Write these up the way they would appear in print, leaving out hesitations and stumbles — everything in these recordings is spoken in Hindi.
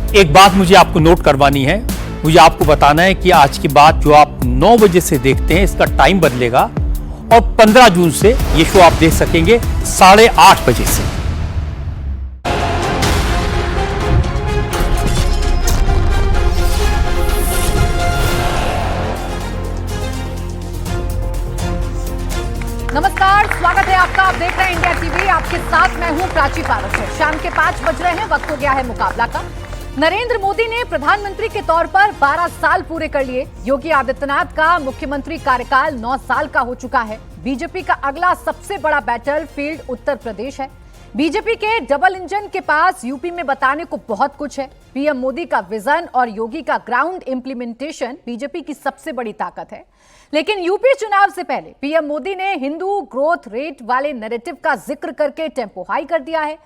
एक बात मुझे आपको नोट करवानी है, मुझे आपको बताना है कि आज की बात जो आप 9 बजे से देखते हैं इसका टाइम बदलेगा और 15 जून से ये शो आप देख सकेंगे 8:30 बजे से। नमस्कार, स्वागत है आपका। आप देख रहे हैं इंडिया टीवी। आपके साथ मैं हूं प्राची पारस। शाम के 5 बज रहे हैं, वक्त हो गया है मुकाबला का। नरेंद्र मोदी ने प्रधानमंत्री के तौर पर 12 साल पूरे कर लिए। योगी आदित्यनाथ का मुख्यमंत्री कार्यकाल 9 साल का हो चुका है। बीजेपी का अगला सबसे बड़ा बैटल फील्ड उत्तर प्रदेश है। बीजेपी के डबल इंजन के पास यूपी में बताने को बहुत कुछ है। पीएम मोदी का विजन और योगी का ग्राउंड इंप्लीमेंटेशन बीजेपी की सबसे बड़ी ताकत है। लेकिन यूपी चुनाव से पहले पीएम मोदी ने हिंदू ग्रोथ रेट वाले नैरेटिव का जिक्र करके टेम्पो हाई कर दिया है।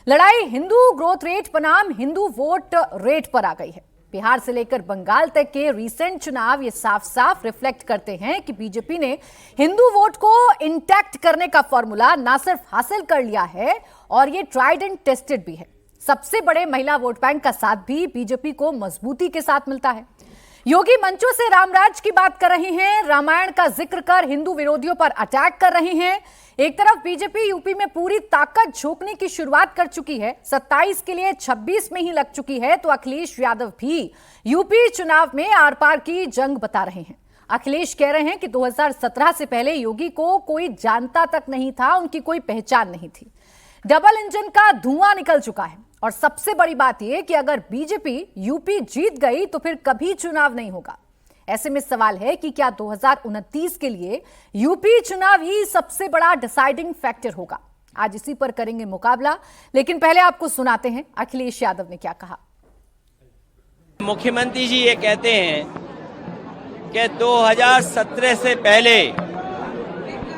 लड़ाई हिंदू ग्रोथ रेट बनाम हिंदू वोट रेट पर आ गई है। बिहार से लेकर बंगाल तक के रीसेंट चुनाव ये साफ साफ रिफ्लेक्ट करते हैं कि बीजेपी ने हिंदू वोट को इंटैक्ट करने का फॉर्मूला ना सिर्फ हासिल कर लिया है और ये ट्राइड एंड टेस्टेड भी है। सबसे बड़े महिला वोट बैंक का साथ भी बीजेपी को मजबूती के साथ मिलता है। योगी मंचों से रामराज की बात कर रहे हैं, रामायण का जिक्र कर हिंदू विरोधियों पर अटैक कर रहे हैं। एक तरफ बीजेपी यूपी में पूरी ताकत झोंकने की शुरुआत कर चुकी है, 27 के लिए 26 में ही लग चुकी है, तो अखिलेश यादव भी यूपी चुनाव में आर पार की जंग बता रहे हैं। अखिलेश कह रहे हैं कि 2017 से पहले योगी को कोई जानता तक नहीं था, उनकी कोई पहचान नहीं थी। डबल इंजन का धुआं निकल चुका है और सबसे बड़ी बात यह कि अगर बीजेपी यूपी जीत गई तो फिर कभी चुनाव नहीं होगा। ऐसे में सवाल है कि क्या 2029 के लिए यूपी चुनाव ही सबसे बड़ा डिसाइडिंग फैक्टर होगा। आज इसी पर करेंगे मुकाबला, लेकिन पहले आपको सुनाते हैं अखिलेश यादव ने क्या कहा। मुख्यमंत्री जी ये कहते हैं कि 2017 से पहले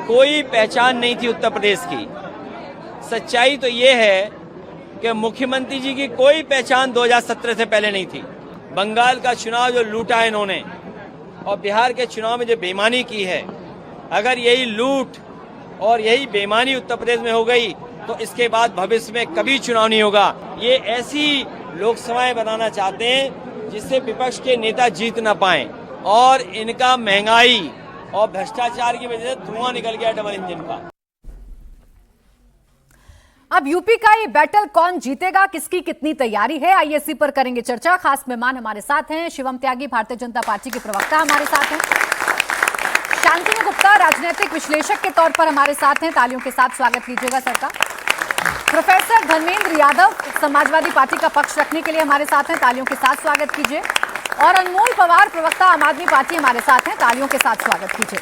कोई पहचान नहीं थी उत्तर प्रदेश की। सच्चाई तो ये है कि मुख्यमंत्री जी की कोई पहचान 2017 से पहले नहीं थी। बंगाल का चुनाव जो लूटा है इन्होंने और बिहार के चुनाव में जो बेईमानी की है, अगर यही लूट और यही बेईमानी उत्तर प्रदेश में हो गई तो इसके बाद भविष्य में कभी चुनाव नहीं होगा। ये ऐसी लोकसभाएं बनाना चाहते हैं जिससे विपक्ष के नेता जीत ना पाए और इनका महंगाई और भ्रष्टाचार की वजह से धुआं निकल गया डबल इंजन का। अब यूपी का ये बैटल कौन जीतेगा, किसकी कितनी तैयारी है, आइए इसी पर करेंगे चर्चा। खास मेहमान हमारे साथ हैं शिवम त्यागी, भारतीय जनता पार्टी के प्रवक्ता हमारे साथ हैं। शांतनु गुप्ता, राजनीतिक विश्लेषक के तौर पर हमारे साथ हैं। तालियों के साथ स्वागत कीजिएगा सर का। प्रोफेसर धर्मेंद्र यादव, समाजवादी पार्टी का पक्ष रखने के लिए हमारे साथ हैं। तालियों के साथ स्वागत कीजिए। और अनमोल पवार, प्रवक्ता आम आदमी पार्टी, हमारे साथ हैं। तालियों के साथ स्वागत कीजिए।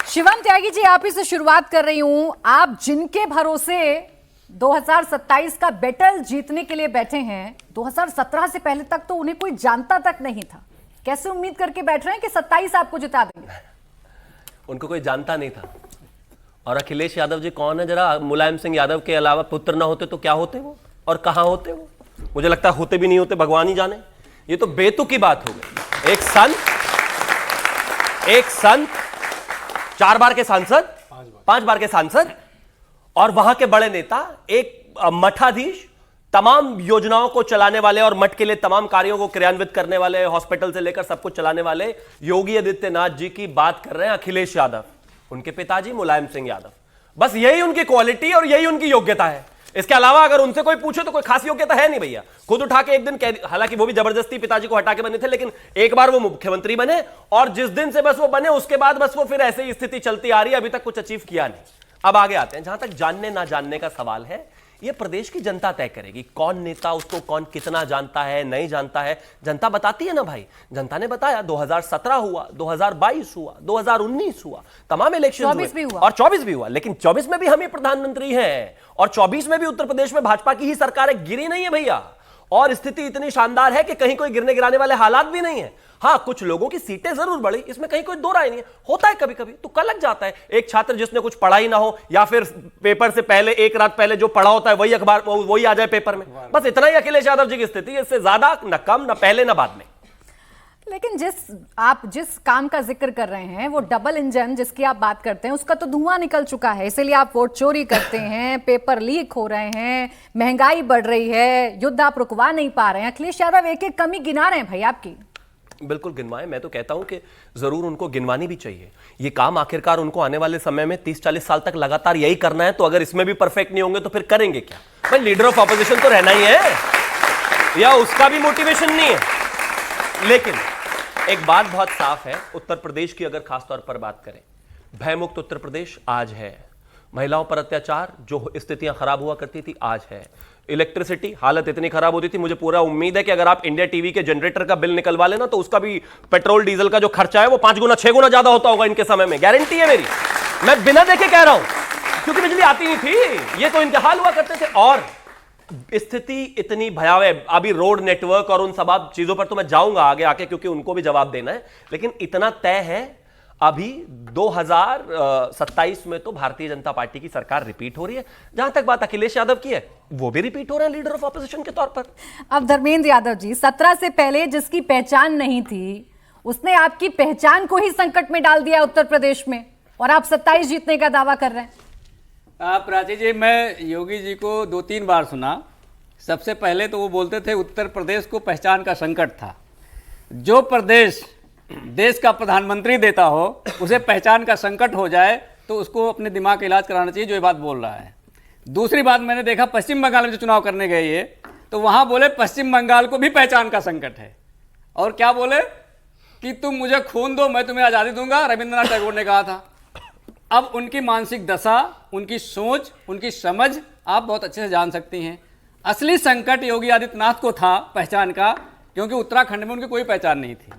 शिवम त्यागी जी, आप ही से शुरुआत कर रही हूं। आप जिनके भरोसे 2027 का बैटल जीतने के लिए बैठे हैं, 2017 से पहले तक तो उन्हें कोई जानता तक नहीं था, कैसे उम्मीद करके बैठ रहे हैं कि 27 आपको जिता देंगे? उनको कोई जानता नहीं था। और अखिलेश यादव जी कौन है? जरा मुलायम सिंह यादव के अलावा पुत्र ना होते तो क्या होते वो, और कहां होते वो? मुझे लगता है होते भी नहीं होते, भगवान ही जाने। ये तो बेतुकी बात हो गई। एक संत 4 बार के सांसद, 5 बार के सांसद, और वहां के बड़े नेता, एक मठाधीश, तमाम योजनाओं को चलाने वाले और मठ के लिए तमाम कार्यों को क्रियान्वित करने वाले, हॉस्पिटल से लेकर सब कुछ चलाने वाले योगी आदित्यनाथ जी की बात कर रहे हैं अखिलेश यादव, उनके पिताजी मुलायम सिंह यादव। बस यही उनकी क्वालिटी और यही उनकी योग्यता है। इसके अलावा अगर उनसे कोई पूछे तो कोई खास योग्यता है नहीं भैया। खुद उठा के एक दिन कह, हालांकि वो भी जबरदस्ती पिताजी को हटा के बने थे, लेकिन एक बार वो मुख्यमंत्री बने और जिस दिन से बस वो बने उसके बाद बस वो फिर ऐसे ही स्थिति चलती आ रही है, अभी तक कुछ अचीव किया नहीं। अब आगे आते हैं, जहां तक जानने ना जानने का सवाल है, यह प्रदेश की जनता तय करेगी कौन नेता उसको कौन कितना जानता है, नहीं जानता है। जनता बताती है ना भाई। जनता ने बताया, 2017 हुआ, 2022 हुआ, 2019 हुआ, तमाम इलेक्शन हुए और 24 भी हुआ। लेकिन 24 में भी हम ही प्रधानमंत्री हैं और 24 में भी उत्तर प्रदेश में भाजपा की ही सरकार है, गिरी नहीं है भैया। और स्थिति इतनी शानदार है कि कहीं कोई गिरने गिराने वाले हालात भी नहीं है। हां, कुछ लोगों की सीटें जरूर बढ़ी, इसमें कहीं कोई दो राय नहीं है। होता है कभी कभी, तुक्का लग जाता है। एक छात्र जिसने कुछ पढ़ा ही ना हो, या फिर पेपर से पहले एक रात पहले जो पढ़ा होता है वही अखबार वही आ जाए पेपर में, बस इतना ही अखिलेश यादव जी की स्थिति। इससे ज्यादा न कम, न पहले न बाद में। लेकिन जिस काम का जिक्र कर रहे हैं वो डबल इंजन जिसकी आप बात करते हैं उसका तो धुआं निकल चुका है, इसीलिए आप वोट चोरी करते हैं, पेपर लीक हो रहे हैं, महंगाई बढ़ रही है, युद्ध आप रुकवा नहीं पा रहे हैं। अखिलेश यादव एक एक कमी गिना रहे हैं भाई आपकी। बिल्कुल गिनवाएं, मैं तो कहता हूं कि जरूर उनको गिनवानी भी चाहिए। ये काम आखिरकार उनको आने वाले समय में 30-40 साल तक लगातार यही करना है, तो अगर इसमें भी परफेक्ट नहीं होंगे तो फिर करेंगे क्या? भाई लीडर ऑफ ऑपोजिशन तो रहना ही है, या उसका भी मोटिवेशन नहीं है। लेकिन एक बात बहुत साफ है, उत्तर प्रदेश की अगर खासतौर पर बात करें, भयमुक्त उत्तर प्रदेश आज है। महिलाओं पर अत्याचार जो स्थितियां खराब हुआ करती थी आज है। इलेक्ट्रिसिटी हालत इतनी खराब होती थी, मुझे पूरा उम्मीद है कि अगर आप इंडिया टीवी के जनरेटर का बिल निकलवा लेना तो उसका भी पेट्रोल डीजल का जो खर्चा है वो 5 गुना 6 गुना ज्यादा होता होगा इनके समय में, गारंटी है मेरी। मैं बिना देखे कह रहा हूं, क्योंकि बिजली आती नहीं थी, ये तो इनके हाल हुआ करते थे। और स्थिति इतनी भयावह, अभी रोड नेटवर्क और उन सब चीजों पर तो मैं जाऊंगा आगे आके, क्योंकि उनको भी जवाब देना है। लेकिन इतना तय है, अभी 2027 में तो भारतीय जनता पार्टी की सरकार रिपीट हो रही है। जहां तक बात अखिलेश यादव की है, वो भी रिपीट हो रहे हैं लीडर ऑफ ऑपोजिशन के तौर पर। अब धर्मेंद्र यादव जी, 17 से पहले जिसकी पहचान नहीं थी उसने आपकी पहचान को ही संकट में डाल दिया उत्तर प्रदेश में, और आप 27 जीतने का दावा कर रहे हैं। प्राची जी, मैं योगी जी को 2-3 बार सुना। सबसे पहले तो वो बोलते थे उत्तर प्रदेश को पहचान का संकट था। जो प्रदेश देश का प्रधानमंत्री देता हो उसे पहचान का संकट हो जाए तो उसको अपने दिमाग का इलाज कराना चाहिए, जो ये बात बोल रहा है। दूसरी बात, मैंने देखा पश्चिम बंगाल में जो चुनाव करने गए ये, तो वहां बोले पश्चिम बंगाल को भी पहचान का संकट है। और क्या बोले कि तुम मुझे खून दो मैं तुम्हें आज़ादी दूंगा, रविंद्रनाथ टैगोर ने कहा था। अब उनकी मानसिक दशा, उनकी सोच, उनकी समझ आप बहुत अच्छे से जान सकती हैं। असली संकट योगी आदित्यनाथ को था पहचान का, क्योंकि उत्तराखंड में उनकी कोई पहचान नहीं थी।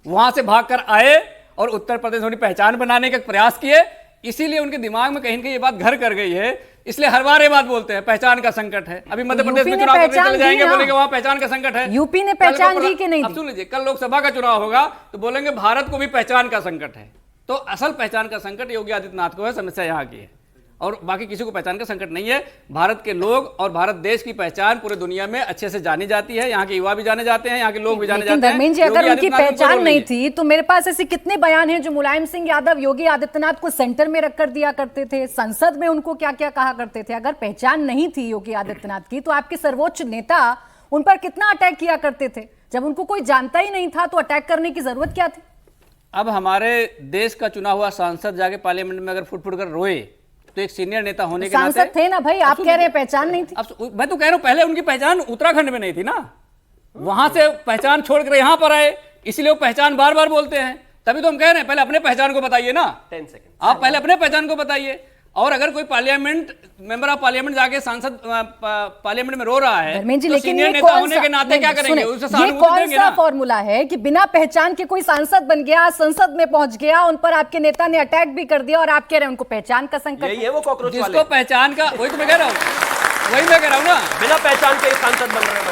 वहां से भागकर आए और उत्तर प्रदेश में पहचान बनाने का प्रयास किए, इसीलिए उनके दिमाग में कहीं ना कहीं ये बात घर कर गई है। इसलिए हर बार ये बात बोलते हैं पहचान का संकट है। अभी मध्य प्रदेश में चुनाव करने चले जाएंगे, बोलेंगे वहां पहचान का संकट है। यूपी ने पहचान दी कि नहीं? अब सुन लीजिए, कल लोकसभा का चुनाव होगा तो बोलेंगे भारत को भी पहचान का संकट है। तो असल पहचान का संकट योगी आदित्यनाथ को है, समस्या यहाँ की है, और बाकी किसी को पहचान का संकट नहीं है। भारत के लोग और भारत देश की पहचान पूरे दुनिया में अच्छे से जानी जाती है। यहाँ के युवा भी जाने जाते हैं, यहाँ के लोग भी जाने जाते हैं। धर्मेंद्र जी, अगर उनकी पहचान नहीं थी तो मेरे पास ऐसे कितने बयान हैं जो मुलायम सिंह यादव योगी आदित्यनाथ को सेंटर में रखकर दिया करते थे, संसद में उनको क्या क्या कहा करते थे। अगर पहचान नहीं थी योगी आदित्यनाथ की तो आपके सर्वोच्च नेता उन पर कितना अटैक किया करते थे। जब उनको कोई जानता ही नहीं था तो अटैक करने की जरूरत क्या थी? अब हमारे देश का चुना हुआ सांसद जाके पार्लियामेंट में अगर फुट फुट कर रोए तो एक सीनियर नेता होने के नाते सांसद थे ना भाई, आप कह रहे हैं पहचान नहीं थी। अब मैं तो कह रहा हूं पहले उनकी पहचान उत्तराखंड में नहीं थी ना, वहां से पहचान छोड़कर यहां पर आए, इसलिए वो पहचान बार बार बोलते हैं। तभी तो हम कह रहे हैं पहले अपने पहचान को बताइए ना, 10 सेकंड आप पहले अपने पहचान को बताइए। और अगर कोई पार्लियामेंट मेंबर ऑफ पार्लियामेंट जाके सांसद पार्लियामेंट में रो रहा है धर्मेंद्र जी, तो लेकिन सीनियर ये नेता कौन होने सा, के नाते क्या करेंगे? उससे ये सहानुभूति कौन देंगे सा ना। फॉर्मूला है कि बिना पहचान के कोई सांसद बन गया, संसद में पहुंच गया, उन पर आपके नेता ने अटैक भी कर दिया और आप कह रहे हैं उनको पहचान का संकट? यही है वो कॉकरोच वाले, जिसको पहचान का, वही तो मैं कह रहा हूँ, वही मैं कह रहा हूँ ना, बिना पहचान के सांसद बन रहे हैं।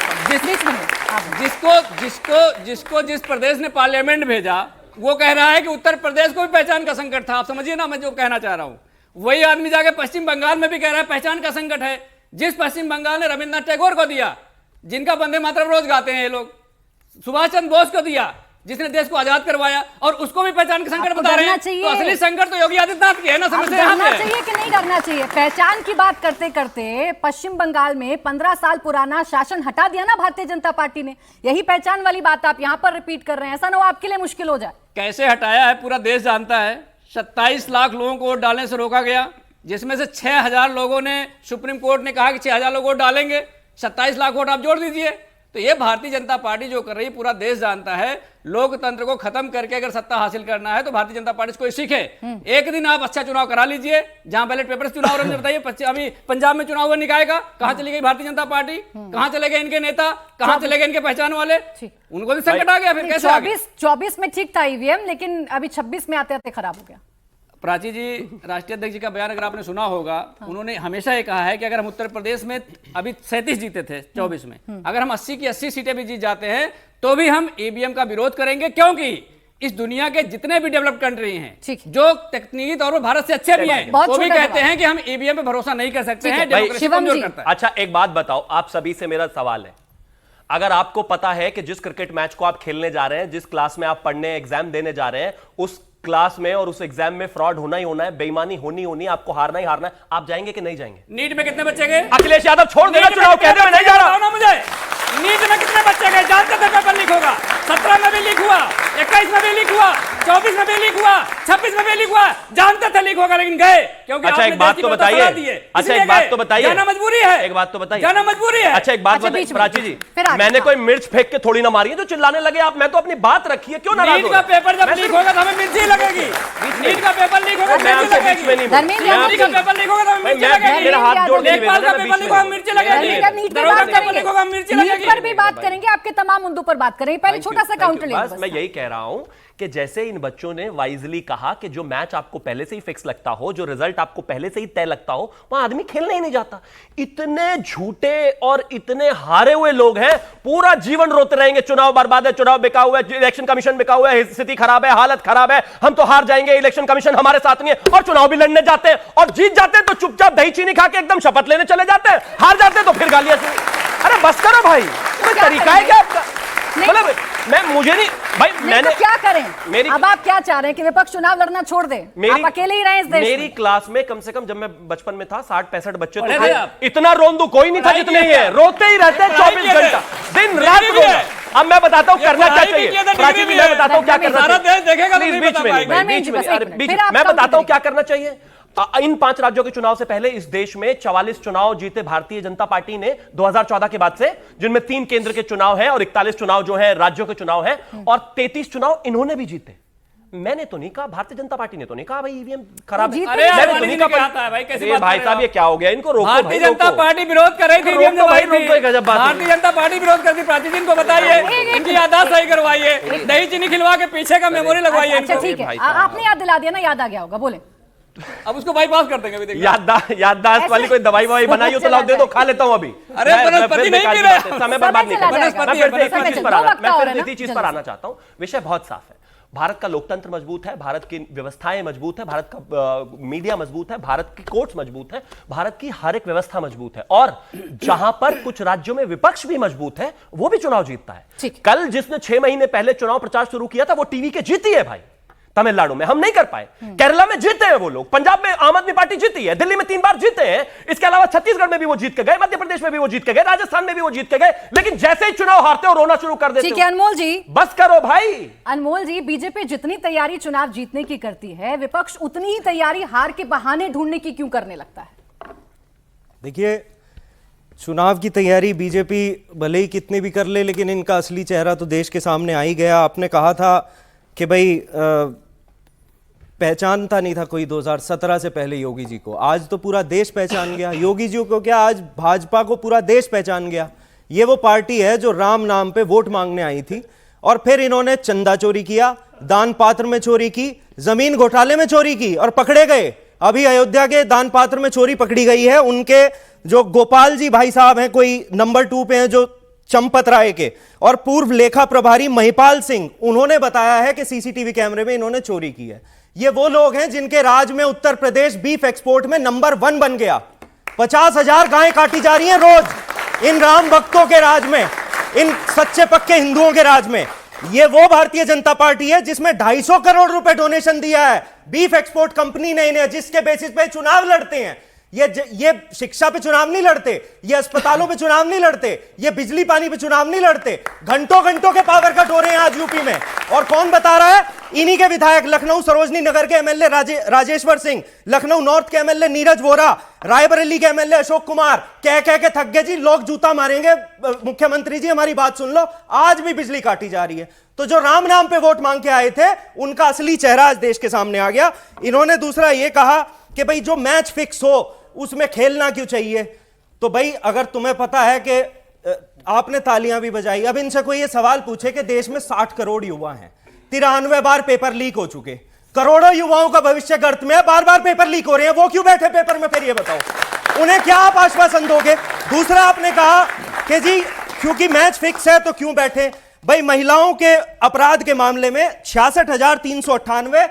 जिसको जिस प्रदेश ने पार्लियामेंट भेजा वो कह रहा है कि उत्तर प्रदेश को भी पहचान का संकट था। आप समझिए ना मैं जो कहना चाह रहा हूं। वही आदमी जाके पश्चिम बंगाल में भी कह रहा है पहचान का संकट है। जिस पश्चिम बंगाल ने रविंद्रनाथ टैगोर को दिया, जिनका वंदे मातरम रोज गाते हैं ये लोग, सुभाष चंद्र बोस को दिया, जिसने देश को आजाद करवाया, और उसको भी पहचान का संकट बता रहे हैं। तो असली संकट तो योगी आदित्यनाथ की है ना। डरना चाहिए कि नहीं डरना चाहिए? पहचान की बात करते करते पश्चिम बंगाल में 15 साल पुराना शासन हटा दिया ना भारतीय जनता पार्टी ने। यही पहचान वाली बात आप यहाँ पर रिपीट कर रहे हैं, ऐसा ना हो आपके लिए मुश्किल हो जाए। कैसे हटाया है पूरा देश जानता है। 27 लाख लोगों को वोट डालने से रोका गया, जिसमें से 6000 लोगों ने, सुप्रीम कोर्ट ने कहा कि 6000 लोग वोट डालेंगे, 27 लाख वोट आप जोड़ दीजिए। तो ये भारतीय जनता पार्टी जो कर रही है पूरा देश जानता है। लोकतंत्र को खत्म करके अगर सत्ता हासिल करना है तो भारतीय जनता पार्टी को सीखे। एक दिन आप अच्छा चुनाव करा लीजिए, जहां बैलेट पेपर से चुनाव रहे। बताइए अभी पंजाब में चुनाव हुआ निकाय का, कहां चली गई भारतीय जनता पार्टी? कहां चले गए इनके नेता? कहां चले गए इनके पहचान वाले? उनको भी संकट आ गया। फिर कैसे 24 में ठीक था ईवीएम, लेकिन अभी 26 में आते आते खराब हो गया। प्राची जी, राष्ट्रीय अध्यक्ष जी का बयान अगर आपने सुना होगा, उन्होंने हमेशा ये कहा है कि अगर हम उत्तर प्रदेश में अभी 37 जीते थे 24 में, अगर हम 80 की 80 सीटें भी जीत जाते हैं तो भी हम ईवीएम का विरोध करेंगे, क्योंकि इस दुनिया के जितने भी डेवलप्ड कंट्री हैं जो तकनीकी तौर पर भारत से अच्छे भी हैं, वो भी कहते हैं कि हम ईवीएम पे भरोसा नहीं कर सकते हैं, डेमोक्रेसी कमजोर करता है। अच्छा एक बात बताओ, आप सभी से मेरा सवाल है, अगर आपको पता है कि जिस क्रिकेट मैच को आप खेलने जा रहे हैं, जिस क्लास में आप पढ़ने एग्जाम देने जा रहे हैं, उस क्लास में और उस एग्जाम में फ्रॉड होना ही होना है, बेईमानी होनी होनी है, आपको हारना ही हारना है, आप जाएंगे कि नहीं जाएंगे? नीट में कितने बच्चे गए? अखिलेश यादव छोड़ देना चुनाव, कहते मैं नहीं जा रहा। ना मुझे नीट में कितने बच्चे गए? जानते थे पेपर लीक होगा। 17 में भी लीक हुआ, 21 में भी लीक हुआ, 24 में भी लीक हुआ, 26 में भी लीक हुआ। जानते थे लीक होगा, लेकिन गए क्योंकि अच्छा एक बात तो बताइए, अच्छा एक बात तो बताइए, जाना मजबूरी है, एक बात तो बताइए, जाना मजबूरी है। अच्छा एक बात बताइए प्राची जी, मैंने कोई मिर्च फेंक के थोड़ी ना मारी है जो चिल्लाने लगे आप। मैं तो अपनी बात रखी है, क्यों नाराज हो रहे? नीट का पेपर जब लीक होगा तो हमें मिर्ची लगेगी। नीट का पेपर लीक होगा तो मिर्ची लगेगी। नीट का पेपर लीक होगा तो हमें मिर्ची लगेगी। मेरा हाथ जोड़ के लेखपाल का पेपर लीक होगा मिर्ची लगेगी। दरोगा का पेपर लीक होगा मिर्ची लगेगी। नीट पर भी बात करेंगे, आपके तमाम मुद्दों पर बात करेंगे। पहले छोटा सा काउंटर लेंगे। बस मैं यही कह रहा हूं कि जैसे इन बच्चों ने वाइजली कहा कि जो मैच आपको पहले से ही फिक्स लगता हो, जो रिजल्ट आपको पहले से ही तय लगता हो, वहां आदमी खेलने ही नहीं जाता। इतने झूठे और इतने हारे हुए लोग हैं, पूरा जीवन रोते रहेंगे चुनाव बर्बाद है, चुनाव बिका हुआ है, इलेक्शन कमीशन बिका हुआ है, स्थिति खराब है, हालत खराब है, हम तो हार जाएंगे, इलेक्शन कमीशन हमारे साथ नहीं है, और चुनाव भी लड़ने जाते हैं और जीत जाते हैं तो चुपचाप दही चीनी खा के एकदम शपथ लेने चले जाते हैं, हार जाते हैं तो फिर गालियां सुनी। अरे बस करो भाई, कोई तरीका है क्या आपका? मतलब मैं मुझे नहीं भाई, मैंने तो क्या करें? मेरी अब आप क्या चाह रहे हैं कि विपक्ष चुनाव लड़ना छोड़ दे? आप अकेले ही रहे इस देश मेरी में? क्लास में कम से कम जब मैं बचपन में था 60-65 बच्चे तो थे थे। आप? इतना रोंदू कोई नहीं था जितने ही है, रोते ही रहते हैं 24 घंटा दिन रात रोना। अब मैं बताता हूं करना क्या चाहिए, प्राची जी मैं बताता हूं क्या करना चाहिए, बीच में मैं बताता हूं क्या करना चाहिए। इन 5 राज्यों के चुनाव से पहले इस देश में 44 चुनाव जीते भारतीय जनता पार्टी ने 2014 के बाद से, जिनमें 3 केंद्र के चुनाव हैं और 41 चुनाव जो है राज्यों के चुनाव हैं, और 33 चुनाव इन्होंने भी जीते। मैंने तो नहीं कहा, भारतीय जनता पार्टी ने तो नहीं कहा भाई ईवीएम खराब है। अरे मैंने तो नहीं कहा भाई, कैसे भाई, भाई साहब ये क्या हो गया, इनको रोको। भारतीय जनता पार्टी विरोध कर रही थी, भारतीय जनता पार्टी विरोध करती। प्राची जी को बताइए, इनकी याददाश्त सही करवाइए, दही चीनी खिलवा के पीछे का मेमोरी लगवाइए। अच्छा ठीक है, आपने याद दिला दिया ना, याद आ गया होगा, बोले। अब उसको बाईपास कर देंगे। अभी याददाश्त वाली कोई दवाई ववाई बनाई हो तो लाओ, दे दो, खा लेता हूं अभी। अरे वनस्पति नहीं पी रहे, समय बर्बाद नहीं करना। वनस्पति मैं फिर इसी चीज पर ना, आना चाहता हूं। विषय बहुत साफ है। भारत का लोकतंत्र मजबूत है, भारत की व्यवस्थाएं मजबूत है, भारत का मीडिया मजबूत है, भारत की कोर्ट्स मजबूत है, भारत की हर एक व्यवस्था मजबूत है, और जहां पर कुछ राज्यों में विपक्ष भी मजबूत है, वो भी चुनाव जीतता है। कल जिसने 6 महीने पहले चुनाव प्रचार शुरू किया था, वो टीवी के जीती है भाई। तमिलनाडु में हम नहीं कर पाए, केरला में जीते हैं वो लोग, पंजाब में आम आदमी पार्टी जीती है, दिल्ली में 3 बार जीते हैं, इसके अलावा छत्तीसगढ़ में भी वो जीत के गए, मध्य प्रदेश में भी वो जीत के गए, राजस्थान में भी वो जीत के गए, लेकिन जैसे ही चुनाव हारते हो रोना शुरू कर देते हो। ठीक है अनमोल जी, बस करो भाई। अनमोल जी, बीजेपी जितनी तैयारी चुनाव जीतने की करती है, विपक्ष उतनी ही तैयारी हार के बहाने ढूंढने की क्यों करने लगता है? देखिए, चुनाव की तैयारी बीजेपी भले ही कितनी भी कर ले, लेकिन इनका असली चेहरा तो देश के सामने आ ही गया। आपने कहा था कि भाई पहचानता नहीं था कोई 2017 से पहले योगी जी को, आज तो पूरा देश पहचान गया। योगी जी को क्या, आज भाजपा को पूरा देश पहचान गया। ये वो पार्टी है जो राम नाम पे वोट मांगने आई थी, और फिर इन्होंने चंदा चोरी किया, दान पात्र में चोरी की, जमीन घोटाले में चोरी की और पकड़े गए। अभी अयोध्या के दान पात्र में चोरी पकड़ी गई है। उनके जो गोपाल जी भाई साहब हैं, कोई नंबर 2 पे हैं, जो चंपत राय के, और पूर्व लेखा प्रभारी महिपाल सिंह, उन्होंने बताया है कि सीसीटीवी कैमरे में इन्होंने चोरी की है। ये वो लोग हैं जिनके राज में उत्तर प्रदेश बीफ एक्सपोर्ट में नंबर 1 बन गया। 50,000 गायें काटी जा रही हैं रोज इन राम भक्तों के राज में, इन सच्चे पक्के हिंदुओं के राज में। ये वो भारतीय जनता पार्टी है जिसमें 250 करोड़ रुपए डोनेशन दिया है बीफ एक्सपोर्ट कंपनी ने इन्हें, जिसके बेसिस पे चुनाव लड़ते हैं। ये शिक्षा पे चुनाव नहीं लड़ते, ये अस्पतालों पे चुनाव नहीं लड़ते, ये बिजली पानी पे चुनाव नहीं लड़ते। घंटों घंटों के पावर कट हो रहे हैं आज यूपी में, और कौन बता रहा है? इन्हीं के विधायक, लखनऊ सरोजनी नगर के एमएलए राजेश्वर सिंह, लखनऊ नॉर्थ के एमएलए नीरज वोरा, रायबरेली के एमएलए अशोक कुमार। कह के थक गए जी, लोग जूता मारेंगे, मुख्यमंत्री जी हमारी बात सुन लो, आज भी बिजली काटी जा रही है। तो जो राम नाम पे वोट मांग के आए थे, उनका असली चेहरा आज देश के सामने आ गया। इन्होंने दूसरा ये कहा कि भाई जो मैच फिक्स हो उसमें खेलना क्यों चाहिए? तो भाई अगर तुम्हें पता है कि आपने तालियां भी बजाई, अब इनसे कोई ये सवाल पूछे कि देश में 60 करोड़ युवा हैं, 93 बार पेपर लीक हो चुके, करोड़ों युवाओं का भविष्य गर्त में, बार बार पेपर लीक हो रहे हैं, वो क्यों बैठे पेपर में? फिर ये बताओ उन्हें क्या आप आश्वासन दोगे? दूसरा आपने कहा कि जी क्योंकि मैच फिक्स है तो क्यों बैठे। भाई महिलाओं के अपराध के मामले में 66,398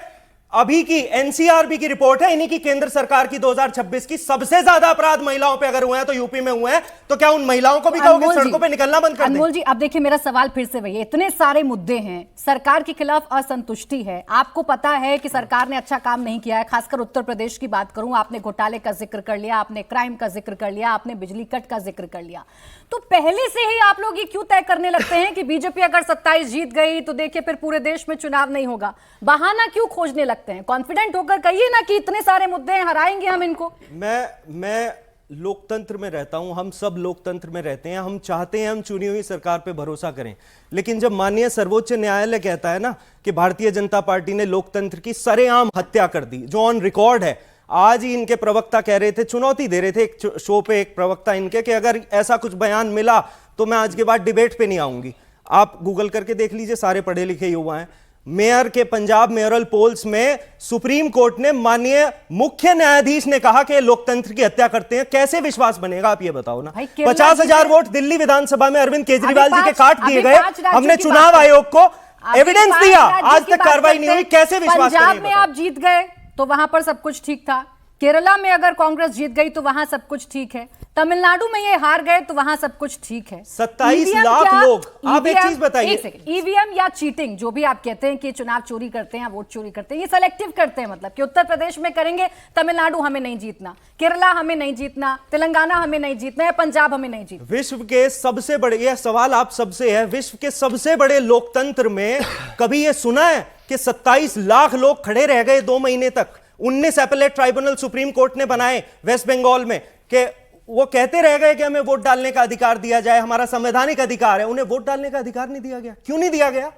अभी की एनसीआरबी की रिपोर्ट है, इन्हीं की केंद्र सरकार की 2026 की, सबसे ज्यादा अपराध महिलाओं पे अगर हुए हैं तो यूपी में हुए हैं, तो क्या उन महिलाओं को भी कहोगे सड़कों पे निकलना बंद कर दें? अनमोल जी, अब देखिए मेरा सवाल फिर से वही है, इतने सारे मुद्दे हैं, सरकार के खिलाफ असंतुष्टि है, आपको पता है कि सरकार ने अच्छा काम नहीं किया है, खासकर उत्तर प्रदेश की बात करूं, आपने घोटाले का जिक्र कर लिया, आपने क्राइम का जिक्र कर लिया, आपने बिजली कट का जिक्र कर लिया, तो पहले से ही आप लोग ये क्यों तय करने लगते हैं कि बीजेपी अगर 27 जीत गई तो देखिए फिर पूरे देश में चुनाव नहीं होगा? बहाना क्यों खोजने लगते हैं? कॉन्फिडेंट होकर कहिए ना कि इतने सारे मुद्दे हैं, हराएंगे हम इनको। मैं लोकतंत्र में रहता हूं, हम सब लोकतंत्र में रहते हैं, हम चाहते हैं हम चुनी हुई सरकार पे भरोसा करें, लेकिन जब माननीय सर्वोच्च न्यायालय कहता है ना कि भारतीय जनता पार्टी ने लोकतंत्र की सरेआम हत्या कर दी, जो ऑन रिकॉर्ड है, आज ही इनके प्रवक्ता कह रहे थे, चुनौती दे रहे थे एक शो पे एक प्रवक्ता इनके, कि अगर ऐसा कुछ बयान मिला तो मैं आज के बाद डिबेट पे नहीं आऊंगी। आप गूगल करके देख लीजिए, सारे पढ़े लिखे युवा हैं। मेयर के पंजाब मेयरल पोल्स में सुप्रीम कोर्ट ने, माननीय मुख्य न्यायाधीश ने कहा कि लोकतंत्र की हत्या करते हैं। कैसे विश्वास बनेगा, आप ये बताओ ना। 50,000 वोट दिल्ली विधानसभा में अरविंद केजरीवाल जी के काट दिए गए, हमने चुनाव आयोग को एविडेंस दिया, आज तक कार्रवाई नहीं हुई, कैसे विश्वास करें? पंजाब में आप जीत गए तो वहां पर सब कुछ ठीक था, केरला में अगर कांग्रेस जीत गई तो वहां सब कुछ ठीक है, तमिलनाडु में ये हार गए तो वहां सब कुछ ठीक है। 27 लाख लोग, आप एक चीज बताइए, ईवीएम या चीटिंग, जो भी आप कहते हैं कि चुनाव चोरी करते हैं, वोट चोरी करते हैं, ये सेलेक्टिव करते हैं, मतलब कि उत्तर प्रदेश में करेंगे, तमिलनाडु हमें नहीं जीतना, केरला हमें नहीं जीतना, तेलंगाना हमें नहीं जीतना है, पंजाब हमें नहीं जीतना। विश्व के सबसे बड़े, यह सवाल आप सबसे है, विश्व के सबसे बड़े लोकतंत्र में कभी यह सुना है कि 27 लाख लोग खड़े रह गए 2 महीने तक? 19 एपेलेट ट्राइब्यूनल सुप्रीम कोर्ट ने बनाए वेस्ट बंगाल में, कि वो कहते रह गए कि हमें वोट डालने का अधिकार दिया जाए, हमारा संवैधानिक अधिकार है, उन्हें वोट डालने का अधिकार नहीं दिया गया। क्यों नहीं दिया गया?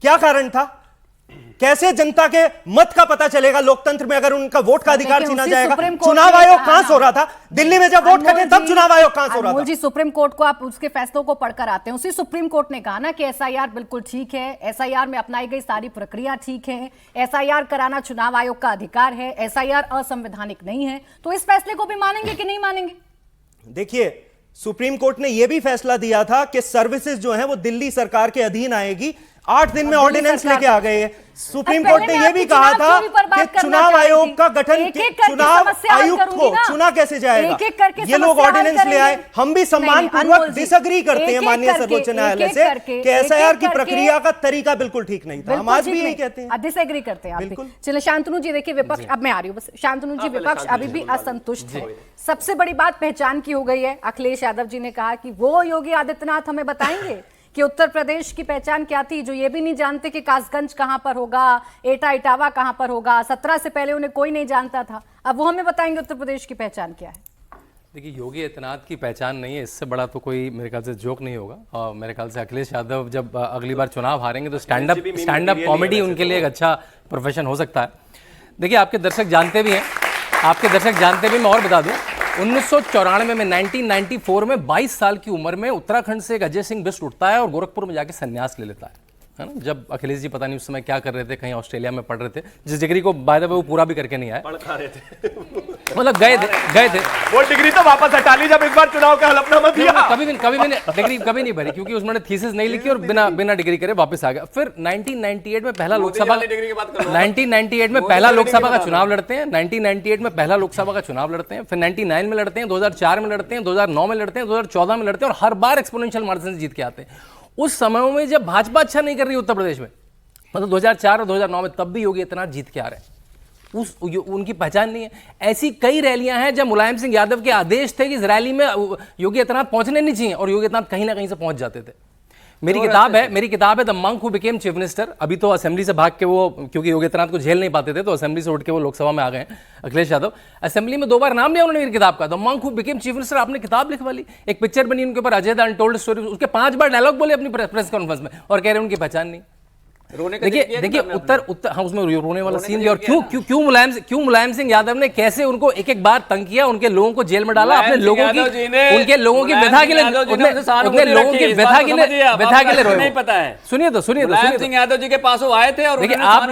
क्या कारण था? कैसे जनता के मत का पता चलेगा लोकतंत्र में अगर उनका वोट का अधिकार छीना जाएगा? चुनाव आयोग कहां सो रहा था? दिल्ली में जब वोट कटे तब चुनाव आयोग कहां सो रहा था? जी, सुप्रीम कोर्ट को आप उसके फैसलों को पढ़कर आते हैं, उसी सुप्रीम कोर्ट ने कहा ना कि एसआईआर बिल्कुल ठीक है, एसआईआर में अपनाई गई सारी प्रक्रिया ठीक है, एसआईआर कराना चुनाव आयोग का अधिकार है, एसआईआर असंवैधानिक नहीं है, तो इस फैसले को भी मानेंगे कि नहीं मानेंगे? देखिए, सुप्रीम कोर्ट ने यह भी फैसला दिया था कि सर्विसेज जो है वो दिल्ली सरकार के अधीन आएगी। 8 दिन में ऑर्डिनेंस लेके आ गए। सुप्रीम कोर्ट ने यह भी कहा था कि चुनाव आयोग का गठन, चुनाव आयुक्त को चुना कैसे जाएगा, ये लोग ऑर्डिनेंस ले आए। हम भी सम्मानपूर्वक डिसएग्री करते हैं माननीय सर्वोच्च न्यायालय से कि एसआईआर की प्रक्रिया का तरीका बिल्कुल ठीक नहीं था। हम आज भी यही कहते हैं, डिसएग्री करते हैं आप। चलिए शांतनु जी, देखिए विपक्ष, अब मैं आ रही हूँ बस, शांतनु जी, विपक्ष अभी भी असंतुष्ट है। सबसे बड़ी बात पहचान की हो गई है। अखिलेश यादव जी ने कहा कि वो योगी आदित्यनाथ हमें बताएंगे कि उत्तर प्रदेश की पहचान क्या थी, जो ये भी नहीं जानते कि कासगंज कहां पर होगा, एटा इटावा कहां पर होगा। 17 से पहले उन्हें कोई नहीं जानता था, अब वो हमें बताएंगे उत्तर प्रदेश की पहचान क्या है। देखिए, योगी आदित्यनाथ की पहचान नहीं है, इससे बड़ा तो कोई मेरे ख्याल से जोक नहीं होगा। और मेरे ख्याल से अखिलेश यादव जब अगली बार चुनाव हारेंगे तो स्टैंड अप कॉमेडी उनके लिए एक अच्छा प्रोफेशन हो सकता है। देखिए, आपके दर्शक जानते भी हैं, मैं और बता दूं, 1994 में 1994 में 22 साल की उम्र में उत्तराखंड से एक अजय सिंह बिष्ट उठता है और गोरखपुर में जाके संन्यास ले लेता है ना। जब अखिलेश जी पता नहीं उस समय क्या कर रहे थे, कहीं ऑस्ट्रेलिया में पढ़ रहे थे, जिस डिग्री को बाय द वे वो पूरा भी करके नहीं आए, मतलब गए थे वो डिग्री तो वापस हटा ली जब इस बार चुनाव का हलफनामा दिया। कभी डिग्री कभी नहीं भरी, क्योंकि उसमें थीसिस नहीं लिखी और बिना डिग्री करे वापस आ गया। फिर 1998 में पहला लोकसभा 1998 में पहला लोकसभा का चुनाव लड़ते हैं, 1998 में पहला लोकसभा का चुनाव लड़ते हैं, फिर 99 में लड़ते हैं, 2004 में लड़ते हैं, 2009 में लड़ते हैं, 2014 में लड़ते हैं, और हर बार एक्सपोनेंशियल मार्जिन से जीत के आते हैं। उस समय में जब भाजपा अच्छा नहीं कर रही उत्तर प्रदेश में, मतलब 2004 और 2009 में, तब भी योगी आदित्यनाथ जीत के आ रहे हैं। उनकी पहचान नहीं है। ऐसी कई रैलियां हैं जब मुलायम सिंह यादव के आदेश थे कि इस रैली में योगी आदित्यनाथ पहुंचने नहीं चाहिए, और योगी आदित्यनाथ कहीं ना कहीं से पहुंच जाते थे। मेरी किताब है the monk who became chief minister. अभी तो असेंबली से भाग के वो, क्योंकि योगी आदित्यनाथ को झेल नहीं पाते थे, तो असेंबली से उठ के वो लोकसभा में आ गए अखिलेश यादव। असेंबली में 2 बार नाम लिया उन्होंने मेरी किताब का, the monk who became chief minister. आपने किताब लिखवा ली, एक पिक्चर बनी उनके ऊपर, अजय द अनटोल्ड स्टोरी, उसके 5 बार डायलॉग बोले अपनी प्रेस कॉन्फ्रेंस में, और कह रहे हैं उनकी पहचान नहीं। देखिए उत्तर हाँ, उसमें रोने वाला सीन भी। और क्यों मुलायम सिंह यादव ने कैसे उनको एक बार तंग किया, उनके लोगों को जेल में डाला, अपने लोगों की, उनके लोगों की व्यथा के लिए, अपने लोगों की व्यथा के लिए रोए। नहीं पता है, सुनिए तो मुलायम सिंह यादव जी के पास वो आए थे, और देखिए आप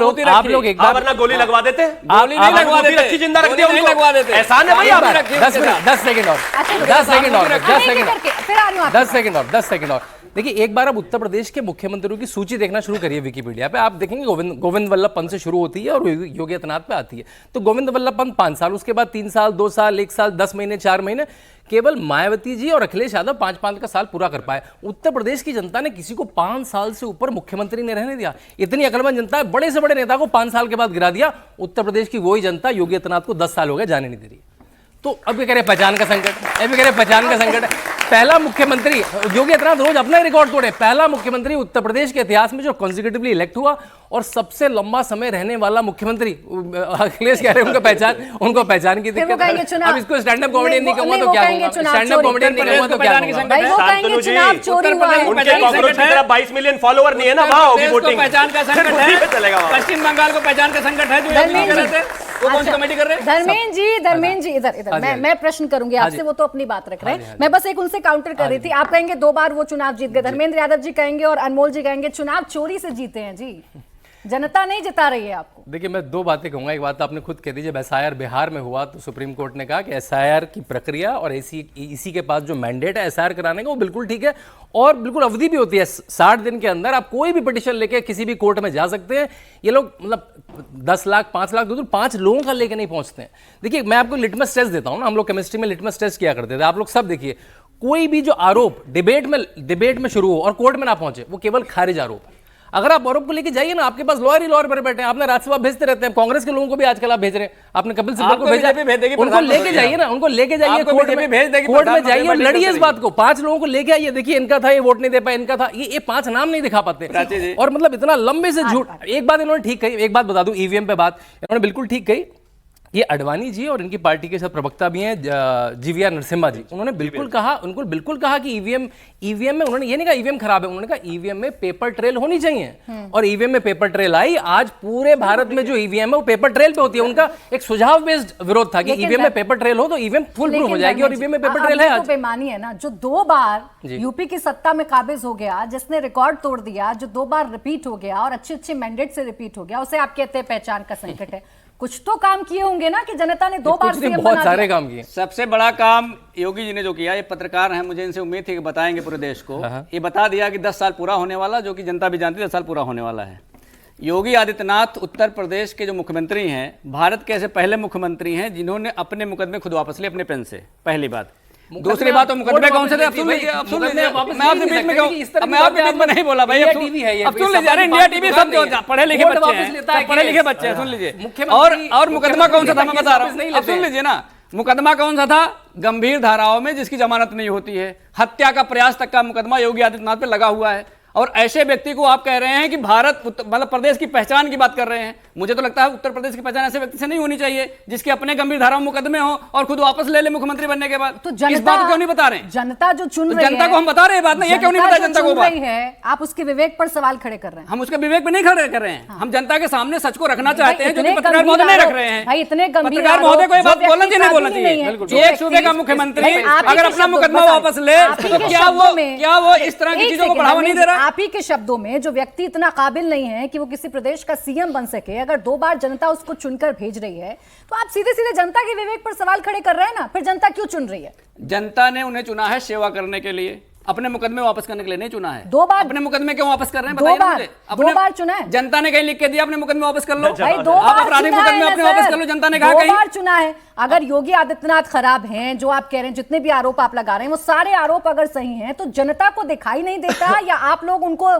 लोग एक बार, वरना गोली लगवा देते, गोली नहीं लगवा देते, रखी जिंदा रख दिया, लगवा देते। एहसान है भाई। 10 सेकंड और देखिए, एक बार अब उत्तर प्रदेश के मुख्यमंत्रियों की सूची देखना शुरू करिए विकिपीडिया पे, आप देखेंगे गोविंद वल्लभ पंत से शुरू होती है और योगी आदित्यनाथ पे आती है। तो गोविंद वल्लभ पंत 5 साल, उसके बाद 3 साल, 2 साल, 1 साल, 10 महीने, 4 महीने। केवल मायावती जी और अखिलेश यादव 5-5 का साल पूरा कर पाए। उत्तर प्रदेश की जनता ने किसी को 5 साल से ऊपर मुख्यमंत्री नहीं रहने दिया। इतनी अकलमंद जनता है, बड़े से बड़े नेता को 5 साल के बाद गिरा दिया। उत्तर प्रदेश की वही जनता योगी आदित्यनाथ को 10 साल हो गए जाने नहीं दे रही। तो अब ये कह रहे पहचान का संकट, अभी कह रहे पहचान का संकट है। पहला मुख्यमंत्री योगी आदित्यनाथ रोज अपना ही रिकॉर्ड तोड़े, पहला मुख्यमंत्री उत्तर प्रदेश के इतिहास में जो कॉन्जिक्यूटिवली इलेक्ट हुआ और सबसे लंबा समय रहने वाला मुख्यमंत्री। अखिलेश कह रहे हैं उनको पहचान की दिक्कत है। अब इसको स्टैंड अप कॉमेडियन नहीं कहूंगा तो क्या कहूंगा, स्टैंड अप कॉमेडियन नहीं कहूंगा तो क्या कहूंगा। 22 मिलियन फॉलोवर नहीं है ना, वहां होगी वोटिंग। पहचान का संकट है, पश्चिम बंगाल को पहचान का संकट है, जो योगी कह रहे थे वो कौन सी कमेटी कर रहे हैं? धर्मेंद्र जी इधर मैं प्रश्न करूंगी आपसे, वो तो अपनी बात रख रहे हैं, मैं बस एक उनसे काउंटर कर रही थी। आप कहेंगे 2 बार वो चुनाव जीत गए, धर्मेंद्र यादव जी कहेंगे और अनमोल जी कहेंगे चुनाव चोरी से जीते हैं जी, जनता नहीं जिता रही है आपको। देखिए, मैं 2 बातें कहूंगा। एक बात तो आपने खुद कह दी, जब SIR बिहार में हुआ तो सुप्रीम कोर्ट ने कहा कि SIR की प्रक्रिया और इसी के पास जो मैंडेट है SIR कराने का वो बिल्कुल ठीक है और बिल्कुल अवधि भी होती है 60 दिन के अंदर आप कोई भी पिटीशन लेके किसी भी कोर्ट में जा सकते हैं। ये लोग मतलब 10 लाख 5 लाख 5 लोगों का लेके नहीं पहुंचते हैं। देखिए, मैं आपको लिटमस टेस्ट देता हूं ना, हम लोग केमिस्ट्री में लिटमस टेस्ट किया करते थे, आप लोग सब देखिए, कोई भी जो आरोप डिबेट में शुरू हो और कोर्ट में ना पहुंचे वो केवल खारिज आरोप है। अगर आप आरोप को लेके जाइए ना, आपके पास लॉयर ही लॉयर पर बैठे हैं। आपने राज्यसभा भेजते रहते हैं, कांग्रेस के लोगों को भी आजकल आप भेज रहे हैं, आपने कपिल सिब्बल को भेजा, उनको लेके जाइए ना, उनको लेके जाइए कोर्ट में जाइए और लड़िए इस बात को। 5 लोगों को लेके आइए, देखिए इनका था ये वोट नहीं दे पाए, इनका था ये 5 नाम नहीं दिखा पाते और मतलब इतना लंबे से झूठ। एक बात इन्होंने ठीक कही, एक बात बता दूं, ईवीएम पे बात इन्होंने बिल्कुल ठीक कही। ये अडवाणी जी और इनकी पार्टी के साथ प्रवक्ता भी हैं जीवीआर नरसिम्हा जी, उन्होंने बिल्कुल कहा कि ईवीएम में, उन्होंने ये नहीं कहा ईवीएम खराब है, उन्होंने कहा ईवीएम में पेपर ट्रेल होनी चाहिए और ईवीएम में पेपर ट्रेल आई। आज पूरे भारत में जो ईवीएम है वो पेपर ट्रेल पे होती है। उनका एक सुझाव बेस्ड विरोध था कि ईवीएम में पेपर ट्रेल हो तो ईवीएम फुल प्रूफ हो जाएगी और ईवीएम में पेपर ट्रेल है। आज बेईमानी है ना, जो 2 बार यूपी की सत्ता में काबिज हो गया, जिसने रिकॉर्ड तोड़ दिया, जो 2 बार रिपीट हो गया और अच्छे मैंडेट से रिपीट हो गया, उसे आप कहते हैं पहचान का संकट है। कुछ तो काम किए होंगे ना कि जनता ने 2 बार सीएम बहुत सारे काम किए। सबसे बड़ा काम योगी जी ने जो किया, ये पत्रकार हैं, मुझे इनसे उम्मीद थी कि बताएंगे पूरे देश को। ये बता दिया कि 10 साल पूरा होने वाला, जो कि जनता भी जानती है 10 साल पूरा होने वाला है। योगी आदित्यनाथ उत्तर प्रदेश के जो मुख्यमंत्री हैं, भारत के ऐसे पहले मुख्यमंत्री हैं जिन्होंने अपने मुकदमे खुद वापस लिए अपने पेन से, पहली बात। दूसरी बात, तो मुकदमे कौन से थे? अब सुन लीजिए, मैं आपके बीच में कहूं, मैं आपके बीच में नहीं बोला भाई, अब सुन लीजिए। अरे इंडिया टीवी सब जो पढ़े लिखे बच्चे हैं, सुन लीजिए। और मुकदमा कौन सा था मैं बता रहा हूँ, अब सुन लीजिए ना। मुकदमा कौन सा था? गंभीर धाराओं में जिसकी जमानत नहीं होती है, हत्या का प्रयास तक का मुकदमा योगी आदित्यनाथ पे लगा हुआ है। और ऐसे व्यक्ति को आप कह रहे हैं कि भारत मतलब प्रदेश की पहचान की बात कर रहे हैं। मुझे तो लगता है उत्तर प्रदेश की पहचान ऐसे व्यक्ति से नहीं होनी चाहिए जिसके अपने गंभीर धाराओं मुकदमे हो और खुद वापस ले ले मुख्यमंत्री बनने के बाद। तो इस बात को क्यों नहीं बता रहे? जनता जो चुन रही है, जनता को हम बता रहे हैं बात, नहीं ये क्यों नहीं बताया जनता को बात है? आप उसके विवेक पर सवाल खड़े कर रहे हैं। हम उसके विवेक पे नहीं खड़े कर रहे हैं, हम जनता के सामने सच को रखना चाहते हैं, जो कि पत्रकार महोदय नहीं रख रहे हैं। भाई इतने गंभीर पत्रकार महोदय को ये बात बोलना चाहिए, नहीं बोलना चाहिए। एक सूबे का मुख्यमंत्री अगर अपना मुकदमा वापस ले तो क्या वो इस तरह की चीजों को बढ़ावा नहीं दे रहा? आप ही के शब्दों में, जो व्यक्ति इतना काबिल नहीं है कि वो किसी प्रदेश का सीएम बन सके, अगर 2 बार जनता उसको चुनकर भेज रही है, तो आप सीधे सीधे जनता के विवेक पर सवाल खड़े कर रहे हैं ना। फिर जनता क्यों चुन रही है? जनता ने उन्हें चुना है सेवा करने के लिए, अपने मुकदमे वापस करने के लिए नहीं चुना है। 2 बार अपने मुकदमे क्यों वापस कर रहे हैं? 2 बार चुना है। जनता ने कहीं लिख के दिया अपने मुकदमे वापस कर लो। भाई 2 बार आपराधिक मुकदमे अपने वापस कर लो, जनता ने कहा 2 बार चुना है। अगर योगी आदित्यनाथ खराब हैं, जो आप कह रहे हैं, जितने भी आरोप आप लगा रहे हैं वो सारे आरोप अगर सही हैं, तो जनता को दिखाई नहीं देता या आप लोग उनको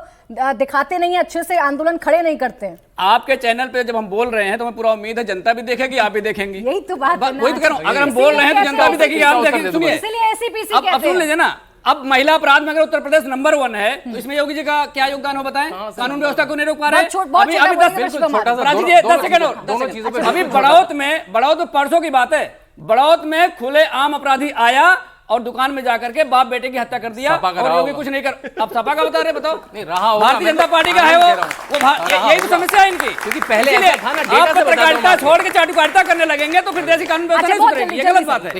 दिखाते नहीं, अच्छे से आंदोलन खड़े नहीं करते हैं? आपके चैनल पे जब हम बोल रहे हैं तो हमें पूरा उम्मीद है जनता भी देखेगी, आप भी देखेंगी। यही तो बात है ना। वही तो कह रहा हूं, अगर हम बोल रहे हैं तो जनता भी देखेगी, आप देखेंगे। सुनिए, इसलिए एसीपीसी कहते हैं। अब सुन लीजिए ना, अब महिला अपराध में अगर उत्तर प्रदेश नंबर 1 है तो इसमें योगी जी का क्या योगदान हो बताएं? कानून व्यवस्था को नहीं रोक पा रहे। अभी 10 सेकंड और, अभी बड़ौत में परसों की बात है, बड़ौत में खुले आम अपराधी आया और दुकान में जाकर के बाप बेटे की हत्या कर दिया और योगी कुछ नहीं कर। अब सपा का बता रहे, बताओ। भारतीय जनता पार्टी का है वो यही तो समस्या है इनकी, क्योंकि पहले आप पत्रकारिता छोड़ के चाटुकारिता करने लगेंगे तो फिर देश की कानून व्यवस्था नहीं सुधरेगी। ये गलत बात है।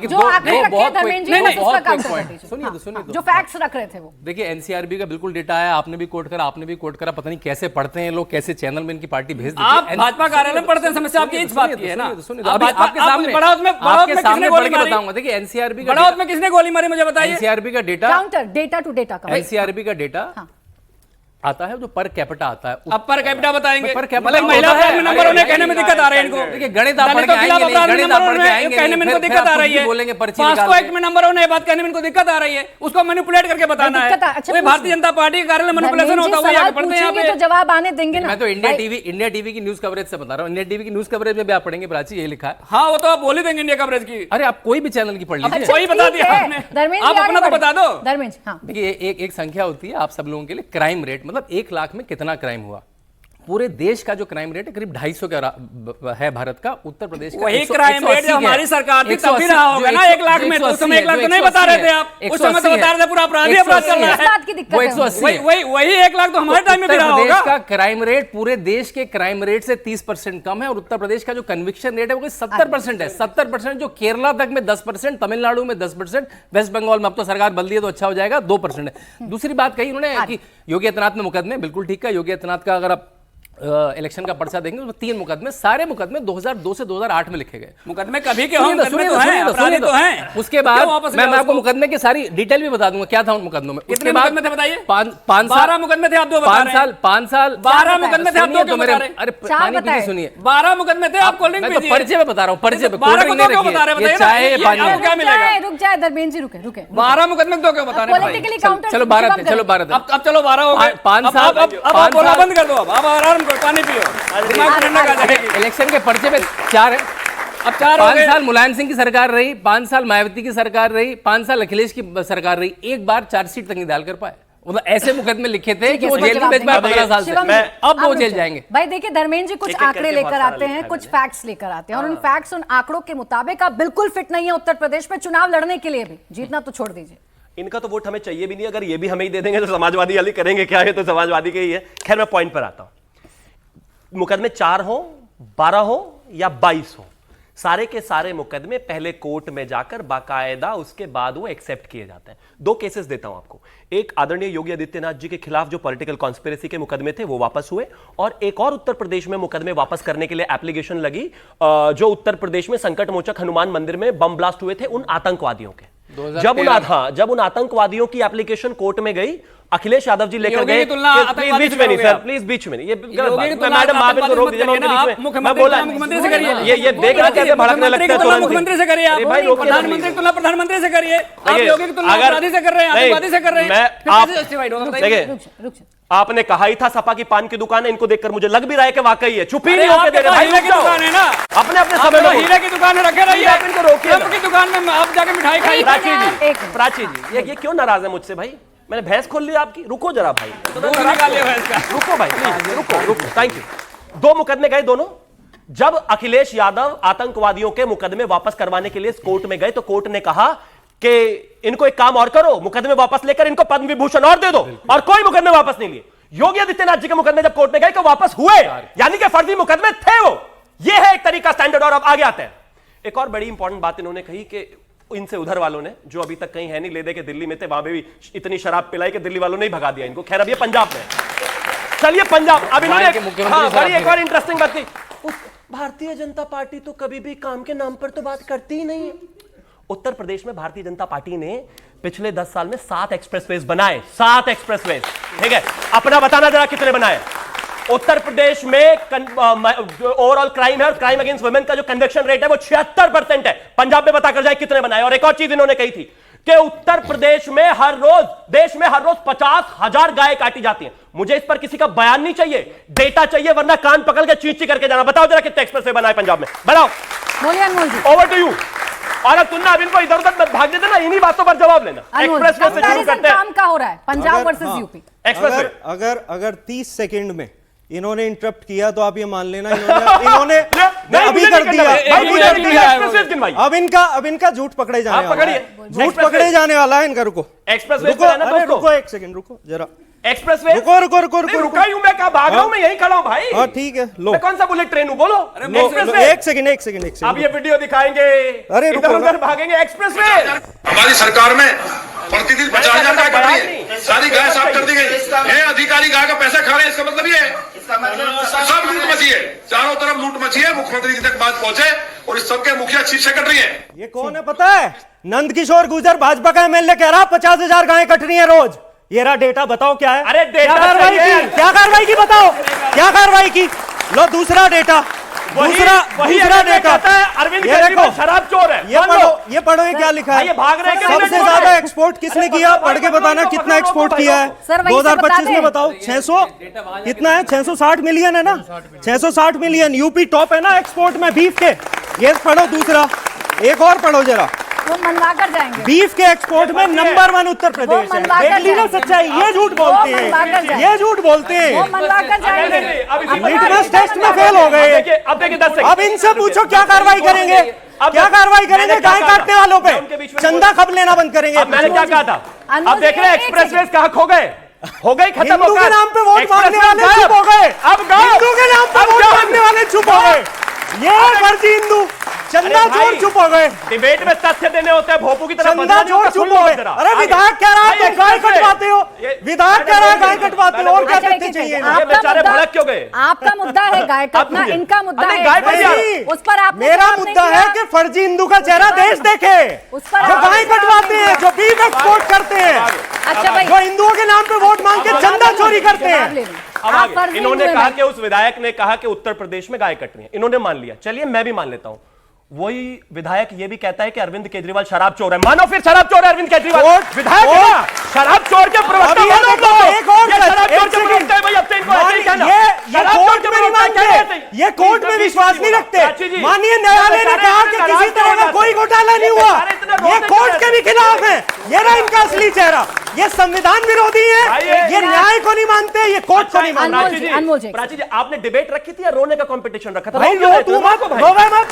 जो फैक्ट्स रख रहे थे वो, देखिए एनसीआरबी का बिल्कुल डेटा है, आपने भी कोट करा, आपने भी कोट करा, पता नहीं कैसे पढ़ते हैं लोग, कैसे चैनल में इनकी पार्टी भेज देती है। आप भाजपा कार्यालय में पढ़ते हैं, समस्या आपकी इस बात की है ना। आपके सामने बड़ी बताऊंगा। देखिए एनसीआरबी बड़ौत में किसने गोली मारी मुझे बताइए। एनसीआरबी का data, counter data to data का एनसीआरबी का डेटा हाँ। आता है जो पर कैपिटा आता है। अब पर कैपिटा बताएंगे, पर कैपिटा मतलब महिला होता है। अपराध में नंबर होने कहने में दिक्कत आ रही है इनको। देखिए गणित आप पढ़ के दलितों के खिलाफ आएंगे, अपराध में गणित नंबर आप पढ़ के होने आएंगे, कहने में इनको फिर दिक्कत आप आ कुछ रही भी है। बोलेंगे पर्ची पास्को निकाल एक्ट में नंबर होने बात कहने में इनको दिक्कत आ रही है, उसको मैनिपुलेट करके बताना है। दिक्कत अच्छा कोई पूछ भारतीय जनता पार्टी के कार्यालय मैनिपुलेशन होता हुआ यहाँ पढ़ते हैं यहाँ पूछेंगे तो पे। जवाब आने देंगे ना। मैं तो इंडिया टीवी की न्यूज कवरेज से बता रहा हूँ। इंडिया टीवी की न्यूज कवरेज में भी आप पढ़ेंगे प्राची, यही लिखा है। हाँ वो तो आप बोल ही देंगे इंडिया कवरेज की। अरे आप कोई भी चैनल की पढ़ लीजिए। अच्छा, वही बता दिया आपने। धर्मेंद्र आप जी आगे अपना तो बढ़े। बता दो। धर्मेंद्र जी, हाँ देखिए एक संख्या होती है आप सब लोगों के लिए, क्राइम रेट, मतलब 1 लाख में कितना क्राइम हुआ। पूरे देश का जो क्राइम रेट है करीब 250 का है भारत का। उत्तर प्रदेश का वही 180 क्राइम रेट जो हमारी सरकार थी तब भी रहा होगा ना 1 लाख में। तो उस समय 1 लाख तो नहीं बता रहे थे आप, उस समय तो बता रहे थे पूरा अपराध चल रहा इस है। बात की दिक्कत वो है 180 है। वही 1 लाख तो हमारे टाइम में भी उत्तर रहा प्रदेश होगा। का क्राइम रेट पूरे देश के क्राइम रेट से 30% कम है, और उत्तर प्रदेश का जो कन्विक्शन रेट है वो 70% है। 70%, जो केरला तक में 10%, तमिलनाडु में 10%, वेस्ट बंगाल में अब तो सरकार बदली है तो अच्छा हो जाएगा 2% है। दूसरी बात कही उन्होंने कि योगी आदित्यनाथ में मुकदमे, बिल्कुल ठीक है। योगी आदित्यनाथ का अगर आप इलेक्शन का पर्चा देंगे उसमें 3 मुकदमे, सारे मुकदमे 2002 से 2008 में लिखे गए। मुकदमे कभी के हों, मुकदमे तो हैं, अपराधी तो हैं। उसके बाद मैं आपको मुकदमे की सारी डिटेल भी बता दूंगा क्या था उन मुकदमों में। कितने मुकदमे थे बताइए? 5 12 मुकदमे थे, आप 2 बता रहे हैं। 5 साल 12 मुकदमे थे, आप 2 क्यों बता रहे हैं? अरे चार पानी बताए। पीजिए, सुनिए। 12 मुकदमे थे, आप कोल्ड ड्रिंक मैं तो पीजिए। पर्चे में बता रहा हूँ, पर्चे पे 12 को तो क्यों बता रहे हैं? ये बताइए चाय है, ना, पानी ये है। आपको क्या मिलेगा? रुक जाए धर्मेंद्र जी, रुके रुके 12 मुकदमे तो क्यों बता रहे हैं? पॉलिटिकली काउंटर चलो 12 थे, चलो 12 थे। अब चलो 12 हो गए। 5 साल, अब आप बोलना बंद कर दो। अब आराम करो, पानी पियो, दिमाग ठंडा कर जाएगी। इलेक्शन के पर्चे पे 4 है। अब 4 हो 5 गए। साल मुलायम सिंह की सरकार रही, 5 साल मायावती की सरकार रही, 5 साल अखिलेश की सरकार रही, एक बार चार्जशीट तक नहीं डाल कर पाए। मतलब ऐसे मुकदमे लिखे थे कि वो जेल में भेज पाए 15 साल से। शिवम जी, अब वो आप जेल रुक जाएंगे। भाई देखिए धर्मेंद्र जी कुछ एक-एक आंकड़े करके लेकर बहुत सारा आते हैं, लिखा कुछ गया। फैक्ट्स लेकर आते हैं, और उन फैक्ट्स उन आंकड़ों के मुताबिक आप बिल्कुल फिट नहीं है उत्तर प्रदेश में चुनाव लड़ने के लिए भी। जीतना तो छोड़ दीजिए, इनका तो वोट हमें चाहिए भी नहीं। अगर ये भी हमें ही दे देंगे तो समाजवादी वाली करेंगे क्या? है तो समाजवादी के ही है। खैर मैं पॉइंट पर आता हूं। मुकदमे 4 हो, 12 हो या 22 हो, सारे के सारे मुकदमे पहले कोर्ट में जाकर बाकायदा उसके बाद वो एक्सेप्ट किए जाते हैं। 2 केसेस देता हूं आपको। एक आदरणीय योगी आदित्यनाथ जी के खिलाफ जो पॉलिटिकल कॉन्स्पिरेसी के मुकदमे थे वो वापस हुए, और एक और उत्तर प्रदेश में मुकदमे वापस करने के लिए एप्लीकेशन लगी जो उत्तर प्रदेश में संकट मोचक हनुमान मंदिर में बम ब्लास्ट हुए थे उन आतंकवादियों के। जब उन आतंकवादियों की एप्लीकेशन कोर्ट में गई, अखिलेश यादव जी लेकर गए। प्लीज बीच में नहीं सर, प्लीज बीच में नहीं, ये गलत बात है। मैडम आप इनको रोक दीजिए, मैं बोला मुख्यमंत्री से करिए। ये देख रहे कैसे भड़कने लगते हैं तुरंत। मुख्यमंत्री से करिए आप, भाई रोकिए ना प्रधानमंत्री की तुलना प्रधानमंत्री से करिए। आप देखिए, योगी की तुलना अगर- अपराधी से कर रहे हैं, नहीं, आतंकवादी से कर रहे हैं। मैं फिर आप- कैसे justified होगा बताइए? देखिए, रुक जाए, रुक जाए। आपने कहा ही था सपा की पान की दुकान है, इनको देखकर मुझे लग भी रहा है कि वाकई है। चुप ही अरे नहीं होके आपके दे रहे पास भाई, हीरे रुक की जाओ। दुकान है ना, अपने अपने आप समय में हीरे की दुकान में रखे रहिए। आप इनको रोकिए ना। ट्रम्प की दुकान में आप जाके मिठाई खाइए। प्राची जी, एक मिनट। प्राची जी, ये क्यों नाराज है मुझसे भाई? मैंने भैंस खोल ली आपकी। रुको जरा भाई, दूध निकालिए भैंस का। रुको भाई, प्लीज रुको। Thank you. 2 मुकदमे गए दोनों। जब अखिलेश यादव आतंकवादियों के मुकदमे वापस करवाने के लिए कोर्ट में गए तो कोर्ट ने कहा कि इनको एक काम और करो, मुकदमे वापस लेकर इनको पद्म विभूषण और दे दो, और कोई मुकदमे वापस नहीं लिए। योगी आदित्यनाथ जी के मुकदमे जब कोर्ट में गए तो वापस हुए, यानी कि फर्जी मुकदमे थे वो। ये है एक तरीका स्टैंडर्ड। और अब आगे आते हैं। एक और बड़ी इंपॉर्टेंट बात इन्होंने कही कि इनसे उधर वालों ने, जो अभी तक कहीं है नहीं, ले दे के दिल्ली में थे, वहां पे भी इतनी शराब पिलाई कि दिल्ली वालों ने ही भगा दिया इनको। खैर अब ये पंजाब में, चलिए पंजाब। अब इन्होंने बड़ी एक और इंटरेस्टिंग बात की, भारतीय जनता पार्टी तो कभी भी काम के नाम पर तो बात करती ही नहीं है। उत्तर प्रदेश में भारतीय जनता पार्टी ने पिछले 10 साल में 7 एक्सप्रेसवेज बनाए। 7 एक्सप्रेसवेज, ठीक है। अपना बताना जरा कितने बनाए। उत्तर प्रदेश में ओवरऑल क्राइम है और क्राइम अगेंस्ट वुमेन का जो कन्विक्शन रेट है वो 76% है। पंजाब में बताकर जाए कितने बनाए। और एक और चीज इन्होंने कही थी कि उत्तर प्रदेश में हर रोज, देश में हर रोज 50,000 गाय काटी जाती हैं। मुझे इस पर किसी का बयान नहीं चाहिए, डेटा चाहिए, वरना कान पकड़ के चींची करके जाना। बताओ जरा कितने एक्सप्रेसवे बनाए पंजाब में, बताओ। बोलिए Anmol ji. Over to you. और अब तुमने अब इनको इधर उधर भाग देते ना, इन्हीं बातों पर जवाब लेना। एक्सप्रेसवे से शुरू कंपैरिजन करते हैं। काम का हो रहा है पंजाब अगर- वर्सेस हाँ, यूपी। एक्सप्रेसवे। अगर 30 सेकंड में इन्होंने इंटरप्ट किया तो आप ये मान लेना इन्होंने अभी मुझे कर नहीं दिया, करना। अभी मुझे कर नहीं दिया। करना। एक्सप्रेसवे गिनवाइए। अब इनका झूठ पकड़े जाने आप वाला है। पकड़िए। झूठ एक्सप्रेसवे। पकड़े जाने वाला है इनका। रुको एक्सप्रेसवे रुको, पे रहना अरे दोस्तों। रुको एक सेकंड, रुको जरा। एक्सप्रेसवे। रुको रुको रुको नहीं, रुको रुका ही हूं मैं, कहां भाग रहा हूं मैं? यही खड़ा हूं भाई। हाँ ठीक है, लो मैं कौन सा बुलेट ट्रेन हूं? बोलो। एक्सप्रेसवे। एक सेकंड अब ये वीडियो दिखाएंगे, अरे रुको, इधर उधर भागेंगे। एक्सप्रेसवे। हमारी सरकार में प्रतिदिन 50,000 गाय कट रही है, सारी गाय साफ कर दी गई। ये अधिकारी गाय का पैसा खा रहे हैं, इसका मतलब ये है सब लूट मची है, चारों तरफ लूट मची है। मुख्यमंत्री जी तक बात पहुंचे और इस सबके मुखिया चीफ सेक्रेटरी है। ये कौन है पता है? नंदकिशोर गुर्जर भाजपा का एमएलए कह रहा 50,000 गायें कट रही है रोज। ये रहा डेटा, बताओ क्या है? अरे डेटा क्या कार्रवाई सही है। की? क्या कार्रवाई की बताओ, क्या कार्रवाई की? लो दूसरा डेटा, दूसरा डेटा। अरविंद ये केजरीवाल देखो, शराब चोर है। ये पढ़ो ये क्या लिखा है? ये भाग रहे हैं कि सबसे नहीं? ज्यादा एक्सपोर्ट किसने किया? पढ़ के बताना कितना एक्सपोर्ट किया है सर, वहीं से 2025 बता में, दें। बताओ। 600 कितना है? 660 मिलियन है ना, 660 मिलियन। यूपी टॉप है ना एक्सपोर्ट में बीफ के। ये पढ़ो दूसरा, एक और पढ़ो जरा। वो मनवा कर जाएंगे। बीफ के एक्सपोर्ट में नंबर 1 उत्तर प्रदेश है। मनवा कर देख ली ना जाएंगे। सच्चाई, ये झूठ वो बोलते मनवा कर हैं, जाएंगे। ये झूठ बोलते वो हैं। मनवा कर जाएंगे। लिटमस टेस्ट में फेल हो गए। अब देखिए 10 सेकंड। अब इनसे पूछो क्या कार्रवाई करेंगे, क्या कार्रवाई करेंगे मैंने क्या गाय कहा काटने वालों पे? मैं उनके बीच में चंदा कब लेना बंद करेंगे? अब मैंने क्या कहा था? अनमोल अब देख जी, रहे हैं एक एक्सप्रेसवेज कहाँ खो गए, हो गए खत्म। हिंदू के नाम पे वोट मांगने वाले एक्सप्रेसवेज चुप हो गए। अब गायब। हिंदू के नाम पे अब वोट गायब। मांगने वाले चुप हो गए। ये फर्जी हिंदू चंदा अरे भाई, चोर चुप हो गए। डिबेट में तथ्य देने होते हैं, भोपू की तरह चंदा बदला नहीं चोर होता, चुप सुन हो लो गए। जरा। अरे आगे। विधायक कह रहा है भाई, तो गाय एक्सप्रेसवे। कटवाते हो, ये- विधायक कह रहा है गाय कटवाते हो, और क्या अच्छा, करते एक चाहिए? सेकंड, आपका बेचारे मुद्दा- भड़क क्यों गए? आपका मुद्दा है गाय कटना, मुझे- इनका मुद्दा अरे है गाय बन एक्सप्रेस। नहीं, उस पर आपने मेरा जवाब नहीं मुद्दा है दिया। कि फर्जी हिंदू का चेहरा देश देखे, उस पर जो आपने गाय जवाब कटवाते नहीं हैं, दिया। जो बीफ एक्सपोर्ट करते हैं, अच्छा भाई, जो हिंदुओं के नाम पे वोट मांग के चंदा चोरी करते जवाब ले हैं। लो। अब आप आगे। फर्जी इन्होंने हिंदू कहा हैं कि उस विधायक ने कहा कि उत्तर प्रदेश में गाय कट रही है, इन्होंने मान लिया। चलिए मैं भी मान लेता हूं, वही विधायक ये भी कहता है कि अरविंद केजरीवाल शराब चोर है। मानो फिर शराब चोर है अरविंद केजरीवाल। विधायक है ना, शराब चोर के प्रवक्ता अभी ये मानो देखो, तो। एक और ये सच, शराब एक चोर के सेकंड। प्रवक्ता है भाई, अब से इनको ऐसे ही कहना। ये शराब चोर कोर्ट के में नहीं प्रवक्ता मानते, कहना ऐसे ही। ये कोर्ट में विश्वास नहीं रखते। प्राची जी, माननीय न्यायालय ने कहा कि किसी तरह का कोई घोटाला नहीं हुआ, ये कोर्ट के भी खिलाफ है। ये रहा इनका असली चेहरा, ये संविधान विरोधी भाई, है, ये न्याय को नहीं मानते, ये कोर्ट को नहीं अनमोल मानते। जी, अनमोल जी। प्राची जी, आपने डिबेट रखी थी या रोने का कंपटीशन रखा था? भाई क्यों रो रहते तू हो? मत, भाई। रोवे मत,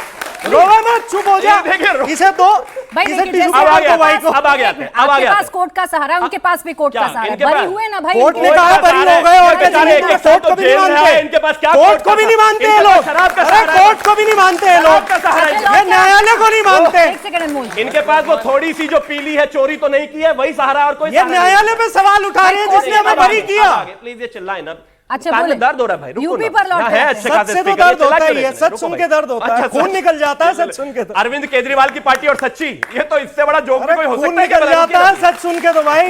रोवे मत, चुप हो जा। ये देखिए, इसे दो, भाई इसे देखिए, टिश्यू जैसे अब आ पेपर गया, दो भाई को। अब आ गया थे, अब आ आपके गया पास थे। कोर्ट का सहारा, उनके पास भी कोर्ट का क्या, सहारा है। इनके बरी पास? हुए ना भाई। कोर्ट ने इनके कहा पास। बरी हो गए, और क्या बेचारे चाहिए? एक साथ कोर्ट को तो भी नहीं जेल में मानते, है, इनके पास क्या कोर्ट कोर्ट को का भी नहीं सहारा? मानते ये इनके लोग। पास शराब का अरे सहारा है। कोर्ट को भी नहीं मानते ये लोग, शराब का सहारा है। अच्छा, ये न्यायालय को नहीं मानते। एक सेकंड अनमोल जी। इनके पास वो थोड़ी सी जो पीली है, चोरी तो नहीं की है, वही सहारा है और कोई ये सहारा नहीं। न्यायालय पे सवाल उठा रहे हैं जिसने हमें बरी किया। प्लीज ये चिल्लाए ना। अच्छा, कान में बोले। दर्द हो रहा है भाई, रुको यूपी ना। पर लौट यहाँ रहे है थे। अच्छे सच खासे से तो speaker, दर्द ये चिल्ला होता क्यों ही है, रहे थे? सच रुको सुन भाई। के दर्द होता है, अच्छा, खून निकल जाता है सच सुन के तो। अरविंद केजरीवाल की पार्टी और सच्ची, ये तो इससे बड़ा जोक भी अरे कोई हो खून सकता है निकल क्या? जाता है सच सुन के तो भाई।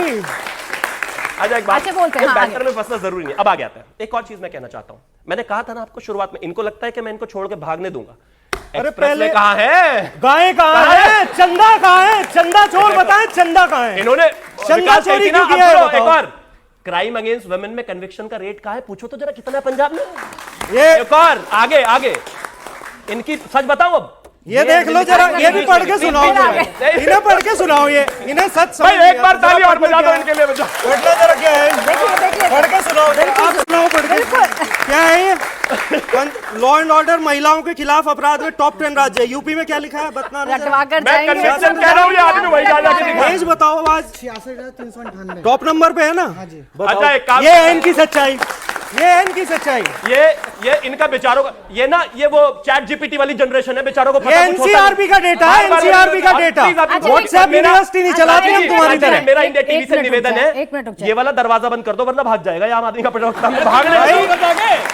अच्छा एक बात, अच्छा, बोलते हैं, इस हाँ, बैंकर में फंसना जरूरी नहीं। अब आ गया था एक और चीज मैं कहना चाहता हूं। मैंने कहा था ना आपको शुरुआत में, इनको लगता है कि मैं इनको छोड़ के भागने दूंगा। अरे एक्सप्रेस पहले में कहाँ है? गाय कहाँ है? चंदा कहाँ है? चंदा चोर बताएं, चंदा कहाँ है? इन्होंने चंदा विकास चोरी कहती ना, क्यों किया है अब बताओ? एक और क्राइम अगेंस्ट वुमेन में कन्विक्शन का रेट कहाँ है? पूछो तो जरा कितना है पंजाब में। ये एक और आगे आगे इनकी सच बताऊं अब। ये देख लो जरा, ये भी पढ़ के सुनाओ जरा। इन्हें पढ़ के सुनाओ, ये इन्हें सच समझ भाई एक बार नहीं आता। ताली और पढ़ना बजा दो क्या है? इनके लिए बजा। पढ़ना जरा क्या है? देखिए पढ़ के सुनाओ जरा, आप सुनाओ पढ़ के। क्या है ये? लॉ एंड ऑर्डर महिलाओं के खिलाफ अपराध में टॉप 10 राज्य है। यूपी में क्या लिखा है बतना रटवा कर मैं जाएंगे। कन्विक्शन कह रहा हूं, ये आदमी वही जा जाके दिखा। पेज बताओ आज। 66,398 टॉप नंबर पे है ना? बताओ। अच्छा, एक काम ये है इनकी सच्चाई, ये है इनकी सच्चाई। ये इनका बेचारों का, ये ना, ये वो चैट जीपीटी वाली जनरेशन है, बेचारों को ये पता कुछ होता एनसीआरबी का डेटा है, एनसीआरबी का डेटा। व्हाट्सएप यूनिवर्सिटी नहीं चलाते हम तुम्हारी तरह। मेरा इंडिया टीवी से एक मिनट निवेदन रुक जाए, एक मिनट है, रुक जाए। ये वाला दरवाजा बंद कर दो वरना भाग जाएगा। ये आम आदमी का प्रवक्ता भागने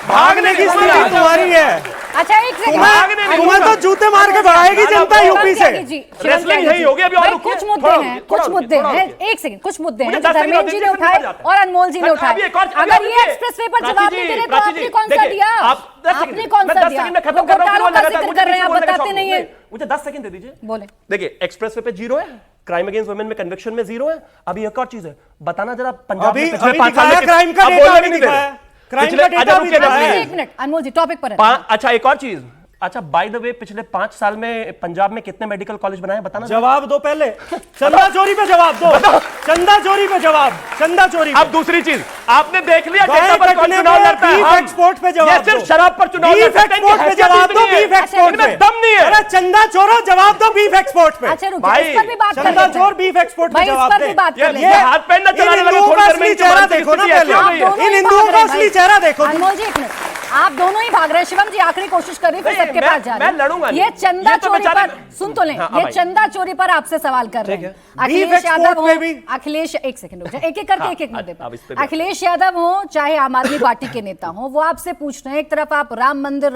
भागने की स्थिति तुम्हारी है। अच्छा, एक सेकंड। तुम्हें तो जूते मार के भगाएगी जनता यूपी से। रेसलिंग यही होगी अभी। और भाई, रुकिए, कुछ मुद्दे थोड़ा हैं, रुकिए, कुछ थोड़ा मुद्दे रुकिए, हैं। थोड़ा एक सेकंड, कुछ मुद्दे मुझे हैं 10 जो सेकंड धर्मेंद्र जी ने दीजिए, फिर उठाए निकल जाता है। और अनमोल जी ने उठाए। अभी एक और- अभी अगर ये रुकिए। एक्सप्रेस वे पर प्राची जवाब जी, नहीं दे रहे तो प्राची आपने जी, कौन सा देखिए, दिया? आप 10 आपने सेकंड, कौन मैं सा 10 दिया? सेकंड में खत्म वो कर रहा हूं, फिर वो घोटालों का लगातार जिक्र मुझे कर रहे हैं, आप पीछे बोलने का बताते शौक नहीं है। मुझे 10 सेकंड दे दीजिए। बोले। देखिए एक्सप्रेस वे पे 0 है, क्राइम अगेंस्ट वुमेन में कन्विक्शन में 0 है। अभी एक और चीज है, बताना जरा पंजाब अभी में पिछले अभी 5 साल दिखाया में क्राइम का अब डेटा, बोलने अभी भी नहीं दे दिखाया रहे। क्राइम पिछले- का डेटा अच्छा, भी रुकिए, दिखाया है। एक मिनट अनमोल जी, टॉपिक पर अच्छा एक और चीज, अच्छा बाय द वे पिछले 5 साल में पंजाब में कितने मेडिकल कॉलेज बनाए बताना जरा। जवाब दो पहले, चंदा चोरी पे जवाब दो। चंदा चोरी पे जवाब, चंदा चोरी। अब दूसरी चीज, आपने देख लिया गाय डेटा पर कौन कटने चुनाव पे लड़ता है? बीफ हम- एक्सपोर्ट पे ये जवाब सिर्फ दो। शराब पर चुनाव बीफ लड़ सकते हैं, एक्सपोर्ट पे हैसियत जवाब दो, इतनी है। बीफ एक्सपोर्ट इनमें पे दम नहीं है। अरे चंदा चोरो जवाब दो बीफ एक्सपोर्ट पे। अच्छा रुकिए, भाई, इस पर भी बात कर चंदा लेते चोर हैं। बीफ एक्सपोर्ट पे भाई, इस जवाब पर दे। भी बात कर ये लेते हैं। हाथ पैर न इन चलाने लगे, हिंदुओं थोड़ी का देर में असली इनकी चेहरा मानसिक देखो ना स्थिति ऐसी पहले। हो गई है। दोनों इन ही हिंदुओं भाग का रहे असली भाई। चेहरा देखो। अनमोल जी, एक मिनट। आप दोनों ही भाग रहे हैं। शिवम जी आखिरी कोशिश कर रही, फिर नहीं, सबके मैं- पास जा रहे मैं लड़ूंगा नहीं। ये चंदा ये तो चोरी बेचारे- पर सुन तो लें, हाँ, ये भाई। चंदा चोरी पर आपसे सवाल कर रहे हैं। अखिलेश Beef यादव export में हो, भी। अखिलेश एक सेकंड रुक जाए, एक एक करके हाँ, एक एक मुद्दे अब इस पे पर। भी। अखिलेश यादव हो चाहे आम आदमी पार्टी के नेता हो, वो आपसे पूछ रहे हैं, एक तरफ आप राम मंदिर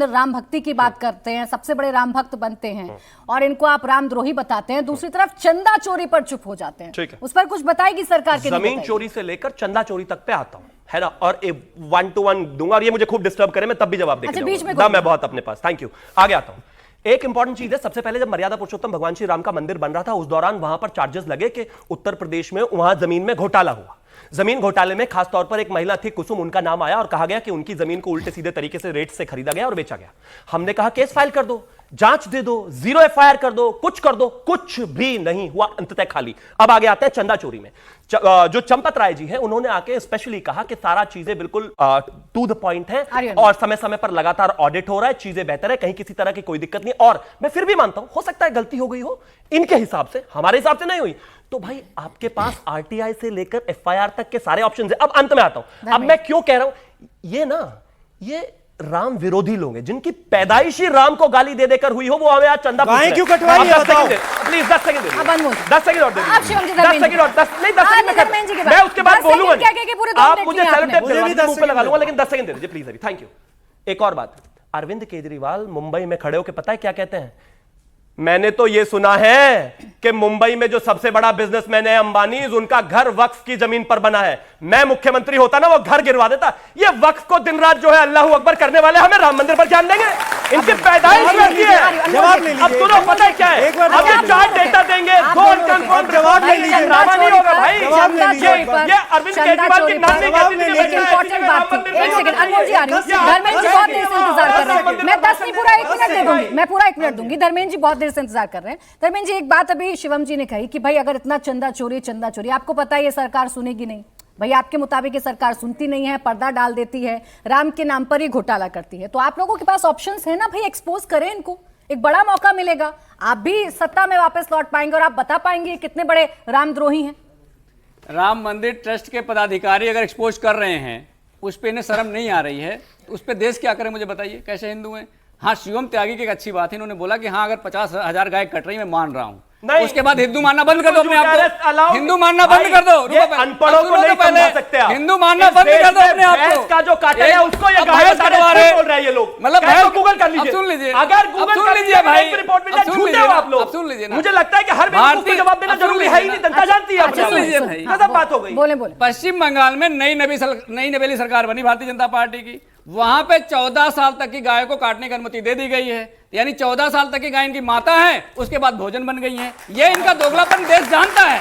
राम भक्ति की बात करते हैं, सबसे बड़े राम भक्त बनते हैं और इनको आप रामद्रोही बताते हैं, दूसरी तरफ चंदा चोरी पर चुप हो जाते हैं। ठीक है। उस पर कुछ बताएगी सरकार के? जमीन चोरी से लेकर चंदा चोरी तक पे आता हूं, है ना, और 1-to-1 दूंगा और ये मुझे खूब डिस्टर्ब करे, मैं तब भी जवाब अच्छा, देके बीच में जाऊंगा। कोई- मैं बहुत अपने पास, थैंक यू। आगे आता हूं। एक इंपॉर्टेंट चीज है, सबसे पहले जब मर्यादा पुरुषोत्तम भगवान श्री राम का मंदिर बन रहा था, उस दौरान वहां पर चार्जेस लगे कि उत्तर प्रदेश में वहां जमीन में घोटाला हुआ। जमीन घोटाले में खासतौर पर एक महिला थी कुसुम, उनका नाम आया और कहा गया कि उनकी जमीन को उल्टे सीधे तरीके से रेट से खरीदा गया और बेचा गया। हमने कहा केस फाइल कर दो, जांच दे दो, 0 FIR कर दो, कुछ कर दो, कुछ भी नहीं हुआ, अंततः खाली। अब आगे आते हैं चंदा चोरी में। जो चंपत राय जी हैं, उन्होंने आके स्पेशली कहा कि सारा चीजें बिल्कुल टू द पॉइंट है और समय समय पर लगातार ऑडिट हो रहा है, चीजें बेहतर है, कहीं किसी तरह की कोई दिक्कत नहीं। और मैं फिर भी मानता हूं, हो सकता है गलती हो गई हो, इनके हिसाब से, हमारे हिसाब से नहीं हुई। तो भाई आपके पास RTI से लेकर FIR तक के सारे ऑप्शन है। अब अंत में आता हूं, अब मैं क्यों कह रहा हूं, ये राम विरोधी लोग हैं जिनकी पैदाइशी राम को गाली दे देकर हुई हो, वो हमें आज चंदा गायें क्यों कटवा रही है बताओ? प्लीज 10 सेकंड अब अनमोल। 10 सेकंड और दे आप शिवम जी 10 सेकंड और 10 धर्मेंद्र जी के सेकंड बाद। मैं उसके बाद 10 सेकंड बोलूंगा क्या कह के पूरे दो आप मिनट मुझे लिए सेलो आपने। टेप मुझे भी दिलवा 10 मुंह पे लगा सेकंड लूंगा, लेकिन 10 सेकंड दे दीजिए प्लीज अभी, थैंक यू। एक और बात, अरविंद केजरीवाल मुंबई में खड़े होकर पता है क्या कहते हैं? मैंने तो यह सुना है कि मुंबई में जो सबसे बड़ा बिजनेसमैन है अंबानी, उनका घर वक्फ की जमीन पर बना है। मैं मुख्यमंत्री होता ना, वो घर गिरवा देता। ये वक्फ को दिन रात जो है अल्लाह अकबर करने वाले हमें राम मंदिर पर जान देंगे? इनकी पैदाइश वैसी है। जवाब ले लीजिए। अब सुनो, पता है क्या है, एक बार अब ये चार्ट डेटा देंगे, आप दो बोलो। अनकंफर्म जवाब ले रिपोर्ट लीजिए। लेंगे, ड्रामा नहीं होगा भाई। जवाब ले लीजिए। ये अरविंद केजरीवाल की नाम नहीं कहती थी, एक इंपॉर्टेंट बात थी। एक सेकंड, अनमोल जी आ रही हूँ। धर्मेंद्र जी बहुत देर से इंतजार कर रहे हैं। मैं 10 नहीं, पूरा 1 मिनट दे दूंगी, मैं पूरा 1 मिनट दूंगी। धर्मेंद्र जी बहुत देर से इंतजार कर रहे हैं। धर्मेंद्र जी, एक बात अभी शिवम जी ने कही कि भाई अगर इतना चंदा चोरी, आपको पता है ये सरकार सुनेगी नहीं। भाई आपके मुताबिक ये सरकार सुनती नहीं है, पर्दा डाल देती है, राम के नाम पर ही घोटाला करती है। तो आप लोगों के पास ऑप्शंस है ना भाई, एक्सपोज करें इनको, एक बड़ा मौका मिलेगा, आप भी सत्ता में वापस लौट पाएंगे और आप बता पाएंगे कितने बड़े रामद्रोही हैं। राम मंदिर ट्रस्ट के पदाधिकारी अगर एक्सपोज कर रहे हैं, उस पर इन्हें शर्म नहीं आ रही है, उस पर देश क्या करे मुझे बताइए, कैसे हिंदू हैं? हाँ, शिवम त्यागी की एक अच्छी बात है, इन्होंने बोला कि हाँ अगर 50,000 गाय कट रही, मैं मान रहा हूँ। उसके बाद हिंदू मानना बंद कर दो अपने आप को, हिंदू मानना बंद कर दो। अनपढ़ों को नहीं समझा सकते आप। हिंदू मानना बंद कर दो अपने आप को। का जो काटा है उसको ये गाय बता रहे बोल रहे हैं ये लोग। मतलब तो गूगल कर लीजिए, सुन लीजिए, अगर गूगल कर लीजिए भाई, रिपोर्ट में झूठे हो आप लोग। सुन लीजिए, मुझे लगता है कि हर बेवकूफ को जवाब देना जरूरी है ही नहीं, जनता जानती है। अच्छा, सुन लीजिए भाई, गजब बात हो गई। बोले बोले। पश्चिम बंगाल में नई नवेली सरकार बनी भारतीय जनता पार्टी की, वहां पे 14 साल तक की गाय को काटने की अनुमति दे दी गई है, यानी 14 साल तक की गाय इनकी माता है, उसके बाद भोजन बन गई है। ये इनका दोगलापन देश जानता है।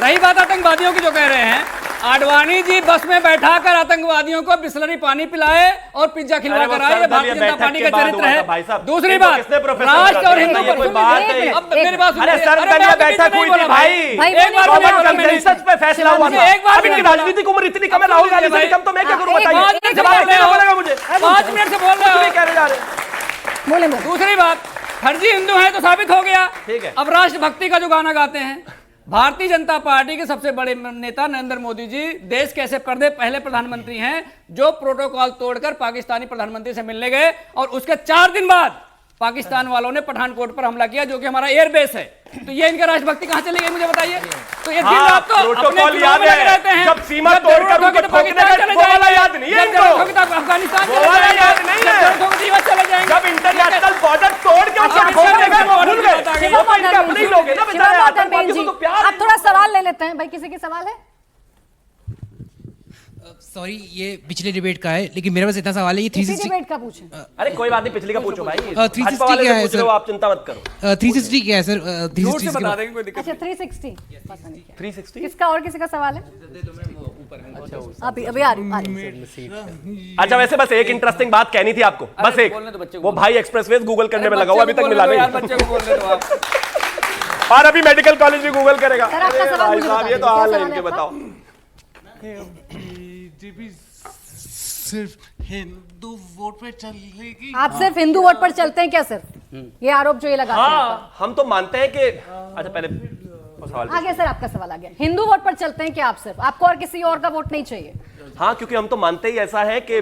रही बात आतंकवादियों की जो कह रहे हैं, आडवाणी जी बस में बैठाकर आतंकवादियों को बिस्लरी पानी पिलाए और पिज्जा खिलवा कर आए, ये भारतीय जनता पार्टी का चरित्र है। दूसरी बात, राष्ट्र और हिंदू कोई बात नहीं। अब मेरी बात अरे सर्वदलीय बैठक हुई थी भाई, एक बार कंसेंसस पे फैसला हुआ था। एक बार अब इनकी राजनीतिक उम्र इतनी कम है, राहुल गांधी से कम, तो मैं क्या करूं बताइए? जवाब बोल रहे देना हो। पड़ेगा मुझे। 5 मिनट से बोल रहे कुछ भी हो। कहने जा रहे हैं। बोले बोले। दूसरी बात, फर्जी हिंदू है तो साबित हो गया। ठीक है। अब राष्ट्रभक्ति का जो गाना गाते हैं, भारतीय जनता पार्टी के सबसे बड़े नेता नरेंद्र मोदी जी देश के ऐसे पहले प्रधानमंत्री हैं जो प्रोटोकॉल तोड़कर पाकिस्तानी प्रधानमंत्री से मिलने गए और उसके 4 दिन बाद पाकिस्तान वालों ने पठानकोट पर हमला किया, जो कि हमारा एयरबेस है। तो ये इनका राष्ट्रभक्ति कहां चली गई मुझे बताइए? तो ये दिन रात तो अपने प्रोटोकॉल चुनाव याद में लगे रहते है, हैं। जब सीमा जब तोड़कर जरूरत होगी उनको तो ठोकने पाकिस्तान का चले वो वाला जाएंगे। याद नहीं है जब इनको। जरूरत होगी तो अफगानिस्तान वो चले वाला जाएंगे। याद नहीं जब है। जरूरत होगी तो यूएस चले जाएंगे। जब इंटरनेशनल बॉर्डर तोड़ के उसको ठोकने गए, वो भूल गए। वो तो इनके अपने ही लोग हैं ना बेचारे, आतंकवादियों को तो प्यार आप थोड़ा सवाल ले लेते हैं भाई, किसी के सवाल है? सॉरी, ये पिछले डिबेट का है, लेकिन मेरे पास इतना सवाल है, ये किसी 360 डिबेट का पूछें। अरे कोई बात नहीं, पिछले का पूछो भाई। 360 भाजपा वाले क्या से है पूछ रहे हो, सर? आप चिंता मत करो। 360 क्या है सर? जोर 360 से के बता बाद- देंगे, कोई दिक्कत अच्छा 360 पता नहीं क्या 360 किसका और किसी का सवाल है? अभी अभी आ रही हूँ। अच्छा, वैसे बस एक इंटरेस्टिंग बात कहनी थी आपको, बस अरे एक। बोलने दो बच्चे को। वो भाई एक्सप्रेसवेज गूगल करने में लगा हुआ, अभी तक बच्चे को मिला बोलने दो यार, नहीं। बच्चे को बोलने दो आप। और अभी मेडिकल कॉलेज भी गूगल करेगा। सर, आपका अरे सवाल भाई मुझे साहब, बता ये तो दीजिए, हाल क्या है सवाल है इनके, आपका? बताओ। बीजेपी सिर्फ हिंदू वोट पे चलेगी। आप सिर्फ हिंदू वोट पर चलते हैं क्या? सिर्फ ये आरोप जो ये लगाते हैं आप हाँ, हम तो मानते हैं कि अच्छा, पहले आ गया सर, आपका सवाल आ गया। हिंदू वोट पर चलते हैं क्या आप सिर्फ? आपको और किसी और का वोट नहीं चाहिए? हाँ, क्योंकि हम तो मानते ही ऐसा है कि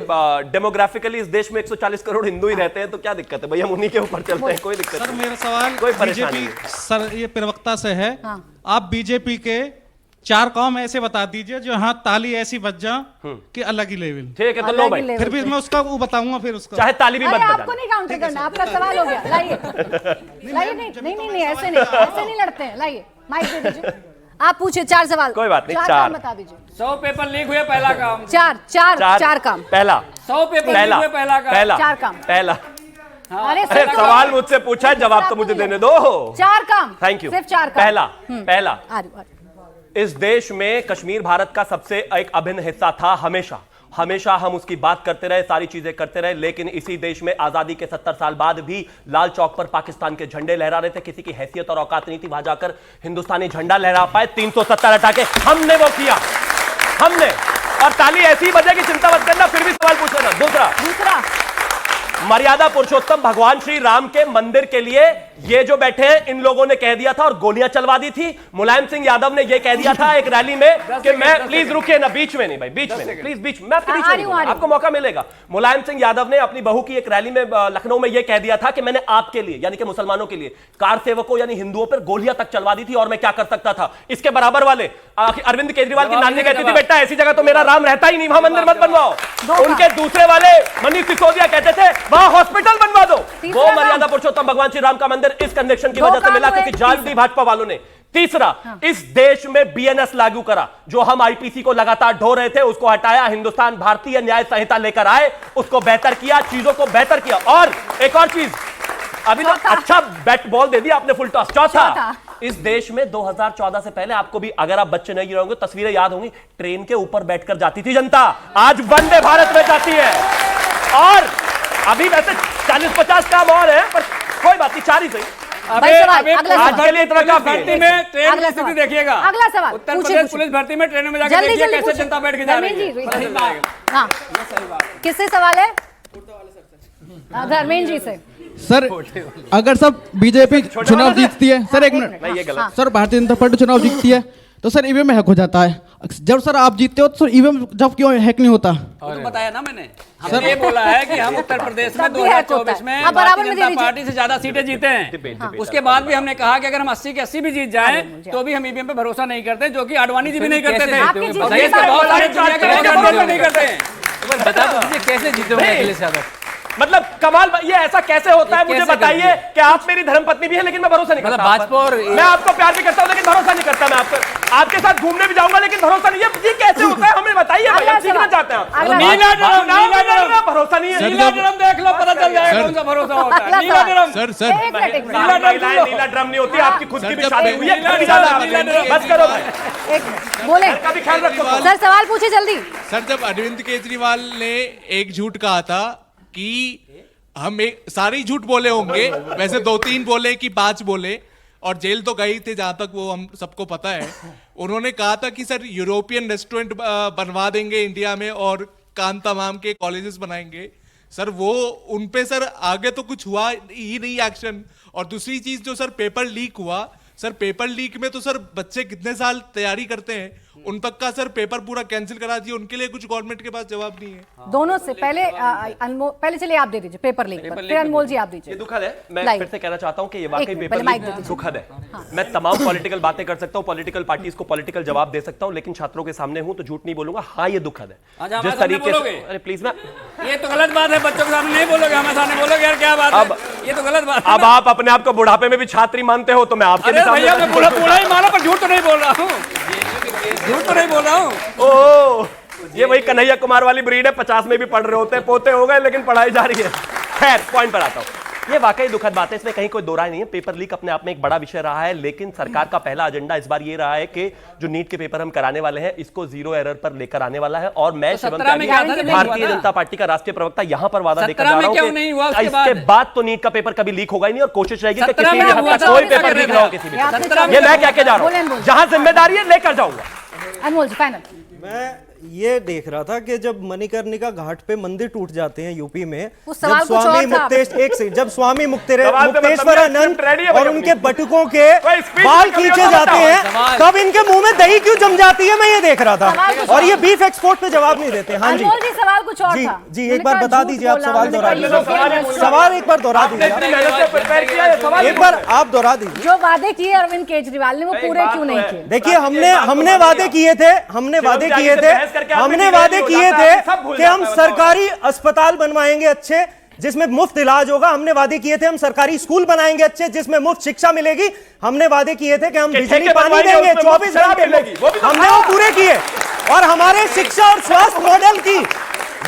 डेमोग्राफिकली इस देश में 140 करोड़ हिंदू ही रहते हैं, तो क्या दिक्कत है भाई, हम उन्हीं के ऊपर चलते हैं, कोई दिक्कत सर नहीं। मेरा सवाल कोई परेशानी बीजेपी नहीं। सर ये प्रवक्ता से है। हाँ। आप बीजेपी के 4 काम ऐसे बता दीजिए जो यहाँ ताली ऐसी बज जा कि अलग ही लेवल। ठीक है, तो लो अलग भाई, ही लेवल फिर भी पे। मैं उसका वो बताऊंगा फिर उसका। चाहे ताली भी मत अरे बजाना। आपको नहीं काउंटर करना, आपका सवाल हो गया। लाइए लाइए, नहीं ऐसे नहीं लड़ते हैं। लाइए माइक दे दीजिए, आप पूछिए 4 सवाल। कोई बात नहीं, 4 चार। काम बता दीजिए। 100 पेपर लीक हुए, पहला काम। 4 काम। पहला 100 पेपर लीक हुए, पहला काम। पहला 4 काम। पहला। अरे अरे सवाल मुझसे पूछा है, जवाब तो मुझे देने दो। 4 काम। Thank you. सिर्फ 4 काम। पहला आ रही। इस देश में कश्मीर भारत का सबसे एक अभिन्न हिस्सा था। हमेशा हम उसकी बात करते रहे, सारी चीजें करते रहे, लेकिन इसी देश में आजादी के 70 साल बाद भी लाल चौक पर पाकिस्तान के झंडे लहरा रहे थे। किसी की हैसियत और औकात नहीं थी वहां जाकर हिंदुस्तानी झंडा लहरा पाए। 370 हटा के हमने वो किया, हमने। और ताली ऐसी ही बजेगी, चिंता मत करना, फिर भी सवाल पूछना। दूसरा, मर्यादा पुरुषोत्तम भगवान श्री राम के मंदिर के लिए ये जो बैठे हैं इन लोगों ने कह दिया था और गोलियां चलवा दी थी। मुलायम सिंह यादव ने ये कह दिया था एक रैली में कि मैं, प्लीज रुकिए ना, बीच में नहीं भाई, बीच में नहीं, प्लीज बीच में, मैं आपके बीच में नहीं बोलूंगा, आपको मौका मिलेगा। मुलायम सिंह यादव ने अपनी बहू की एक रैली में लखनऊ में ये कह दिया था कि मैंने आपके लिए, यानी कि मुसलमानों के लिए, कार सेवकों यानी हिंदुओं पर गोलियां तक चलवा दी थी और मैं क्या कर सकता था। इसके बराबर वाले अरविंद केजरीवाल की नानी कहती थी बेटा ऐसी जगह तो मेरा राम रहता ही नहीं, वहां मंदिर मत बनवाओ। उनके दूसरे वाले मनीष सिसोदिया कहते थे वहां हॉस्पिटल बनवा दो। वो मर्यादा पुरुषोत्तम भगवान श्री राम का मंदिर इस कन्वेक्शन की वजह से मिला क्योंकि जान दी भाजपा वालों ने। तीसरा, इस देश में बीएनएस लागू करा, जो हम आईपीसी को लगातार ढो रहे थे उसको हटाया, हिंदुस्तान भारतीय न्याय संहिता लेकर आए, उसको बेहतर किया, चीजों को बेहतर किया। और एक और चीज, अभी तो अच्छा बैट बॉल दे दिया आपने, फुल टॉस। चौथा, इस देश में 2014 से पहले आपको भी, अगर आप बच्चे नहीं रहोगे, तस्वीरें याद होंगी, ट्रेन के ऊपर बैठकर जाती थी जनता, आज वंदे भारत में जाती है। और अभी वैसे 40-50 काम और है, पर कोई बात नहीं, 4 ही सही। अगला आज के लिए इतना काफी भर्ती है। में ट्रेन की स्थिति देखिएगा। अगला सवाल उत्तर पूछिए, प्रदेश पुलिस भर्ती में ट्रेनों में जाकर देखिए कैसे जनता बैठ के जा रही है। हाँ, किससे सवाल है? धर्मेंद्र जी से। सर अगर सब बीजेपी चुनाव जीतती है, सर एक मिनट, नहीं, ये गलत। सर भारतीय जनता पार्टी चुनाव जीतती है तो सर ईवीएम में हैक हो जाता है। जब सर आप जीतते हो तो सर ईवीएम जब क्यों हैक नहीं होता? तो बताया ना मैंने, हमने ये बोला है कि हम उत्तर प्रदेश में तब भी हैक होता 2024 है। में अब बराबर भारतीय में दे जनता दीजिए। पार्टी से ज्यादा सीटें जीते हैं। उसके बाद भी हमने कहा कि अगर हम 80 के 80 भी जीत जाएं तो भी हम ईवीएम पे भरोसा नहीं करते, जो कि आडवाणी जी भी नहीं करते थे। आपकी जीत देश के बहुत सारे दुनिया के लोग भरोसा नहीं करते हैं। बता दीजिए कैसे जीते होंगे अखिलेश यादव? मतलब कमाल, ये ऐसा कैसे होता है मुझे बताइए कि आप मेरी धर्मपत्नी भी है लेकिन मैं भरोसा नहीं करता। भाजपा और मैं आपको प्यार भी करता हूं लेकिन भरोसा नहीं करता। मैं आपके साथ घूमने भी जाऊंगा लेकिन भरोसा नहीं। ये कैसे होता है हमें बताइए भाई, हम सीखना चाहते हैं। नीला ड्रम भरोसा नहीं है। नीला ड्रम देख लो, पता चल जाएगा कौन सा भरोसा होता है। नीला ड्रम सर नीला ड्रम नहीं होती, आपकी खुद की भी शादी हुई है। बस करो भाई, बोले कभी ख्याल रखो। सर, सवाल पूछे जल्दी। सर जब अरविंद केजरीवाल ने एक झूठ कहा था कि हम सारे ही झूठ बोले होंगे, वैसे 2-3 बोले कि 5 बोले, और जेल तो गए थे जहां तक वो हम सबको पता है। उन्होंने कहा था कि सर यूरोपियन रेस्टोरेंट बनवा देंगे इंडिया में और कान तमाम के कॉलेजेस बनाएंगे। सर वो उनपे सर आगे तो कुछ हुआ ही नहीं एक्शन। और दूसरी चीज जो सर पेपर लीक हुआ, सर पेपर लीक में तो सर बच्चे कितने साल तैयारी करते हैं, उन तक का सर पेपर पूरा कैंसिल करा दिया, उनके लिए कुछ गवर्नमेंट के पास जवाब नहीं है। दोनों से पहले पहले चलिए आप दे दीजिए पेपर लीक पर, फिर अनमोल जी आप दीजिए। ये दुखद है, मैं फिर से कहना चाहता हूं कि ये वाकई पेपर लीक दुखद है। मैं तमाम पॉलिटिकल बातें कर सकता हूं, पॉलिटिकल पार्टीज को पॉलिटिकल जवाब दे सकता हूं, लेकिन छात्रों के सामने हूं तो झूठ नहीं बोलूंगा। हाँ ये दुखद है जिस तरीके से। अरे प्लीज, मैं ये तो गलत बात है, बच्चों के सामने नहीं बोलोगे, हमारे सामने बोलोगे यार, क्या बात है? ये तो गलत बात है। अब आप अपने आप को बुढ़ापे में भी छात्री मानते हो तो मैं आपके भी सामने। भैया मैं बूढ़ा ही माना, पर झूठ तो नहीं बोल रहा हूँ, झूठ तो नहीं बोल रहा हूँ। ओ, ये वही कन्हैया कुमार वाली ब्रीड है, 50 में भी पढ़ रहे होते हैं, पोते हो गए लेकिन पढ़ाई जारी है। खैर पॉइंट पर आता हूं, ये वाकई दुखद बात है, इसमें कहीं कोई दो राय नहीं है। पेपर लीक अपने आप में एक बड़ा विषय रहा है, लेकिन सरकार का पहला एजेंडा इस बार ये रहा है कि जो नीट के पेपर हम कराने वाले हैं इसको 0 एरर पर लेकर आने वाला है। और मैं शिवम त्यागी, भारतीय जनता पार्टी का राष्ट्रीय प्रवक्ता, यहां पर वादा देकर जा रहा हूं कि इसके बाद तो नीट का पेपर कभी लीक होगा ही नहीं और कोशिश रहेगी कि किसी भी हद तक कोई पेपर लीक ना हो किसी भी। ये मैं क्या कह जा रहा हूं, जहां जिम्मेदारी है लेकर जाऊंगा। अनमोल जी फाइनल। मैं ये देख रहा था कि जब मणिकर्णिका घाट पे मंदिर टूट जाते हैं यूपी में, उस सवाल जब कुछ स्वामी और था। मुक्तेश एक से जब स्वामी सवाल पे मुक्तेश्वरानंद रेडी है भाई और अपनी। उनके बटुकों के कोई speech बाल नहीं करनी खींचे होता जाते बताओ। हैं, तब इनके मुंह में दही क्यों जम जाती है, मैं ये देख रहा सवाल था। कुछ और ये बीफ एक्सपोर्ट पे जवाब नहीं देते। हाँ जी अनमोल जी सवाल कुछ और जी था। जी, उन्होंने एक बार कहा बता झूठ दीजिए, आप बोला, सवाल उन्होंने दोहरा कहा दीजिए, ये सवाल एक बार दोहरा आपने इतनी दीजिए, मेहनत से प्रिपेयर किया है, सवाल एक बार आप दोहरा दीजिए। जो वादे किए अरविंद केजरीवाल ने वो पूरे बात क्यों तो नहीं है। किए? देखिए हमने वादे किए थे, हमने वादे किए थे कि हम सरकारी अस्पताल बनवाएंगे अच्छे जिसमें मुफ्त इलाज होगा, हमने वादे किए थे हम सरकारी स्कूल बनाएंगे अच्छे जिसमें मुफ्त शिक्षा मिलेगी, हमने वादे किए थे कि हम बिजली पानी देंगे 24 घंटे मुफ्त, हमने वो पूरे किए। और हमारे शिक्षा और स्वास्थ्य मॉडल की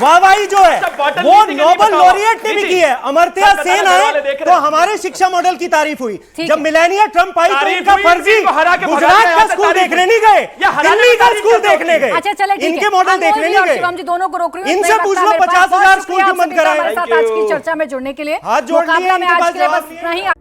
वाहवाही जो है वो नोबेल लॉरिएट ने भी की है, अमर्त्य सेन आए तो हमारे शिक्षा मॉडल की तारीफ हुई। जब मिलेनिया ट्रंप आई तो इनका फर्जी गुजरात का स्कूल देखने नहीं गए, दिल्ली का स्कूल देखने गए, अच्छा चले ठीक है। इनके मॉडल अनमोल देखने जी नहीं और गए। शिवम जी दोनों को रोक रही हूं। इनसे इतना ही पूछ वक्त लो है मेरे पास। 50,000 बहुत स्कूल क्यों शुक्रिया बंद कराए? हमारे साथ आज की चर्चा में जुड़ने के लिए हाथ जोड़ लिए, मुकाबला में इनके आज पास के लिए जवाब बस नहीं है। नहीं।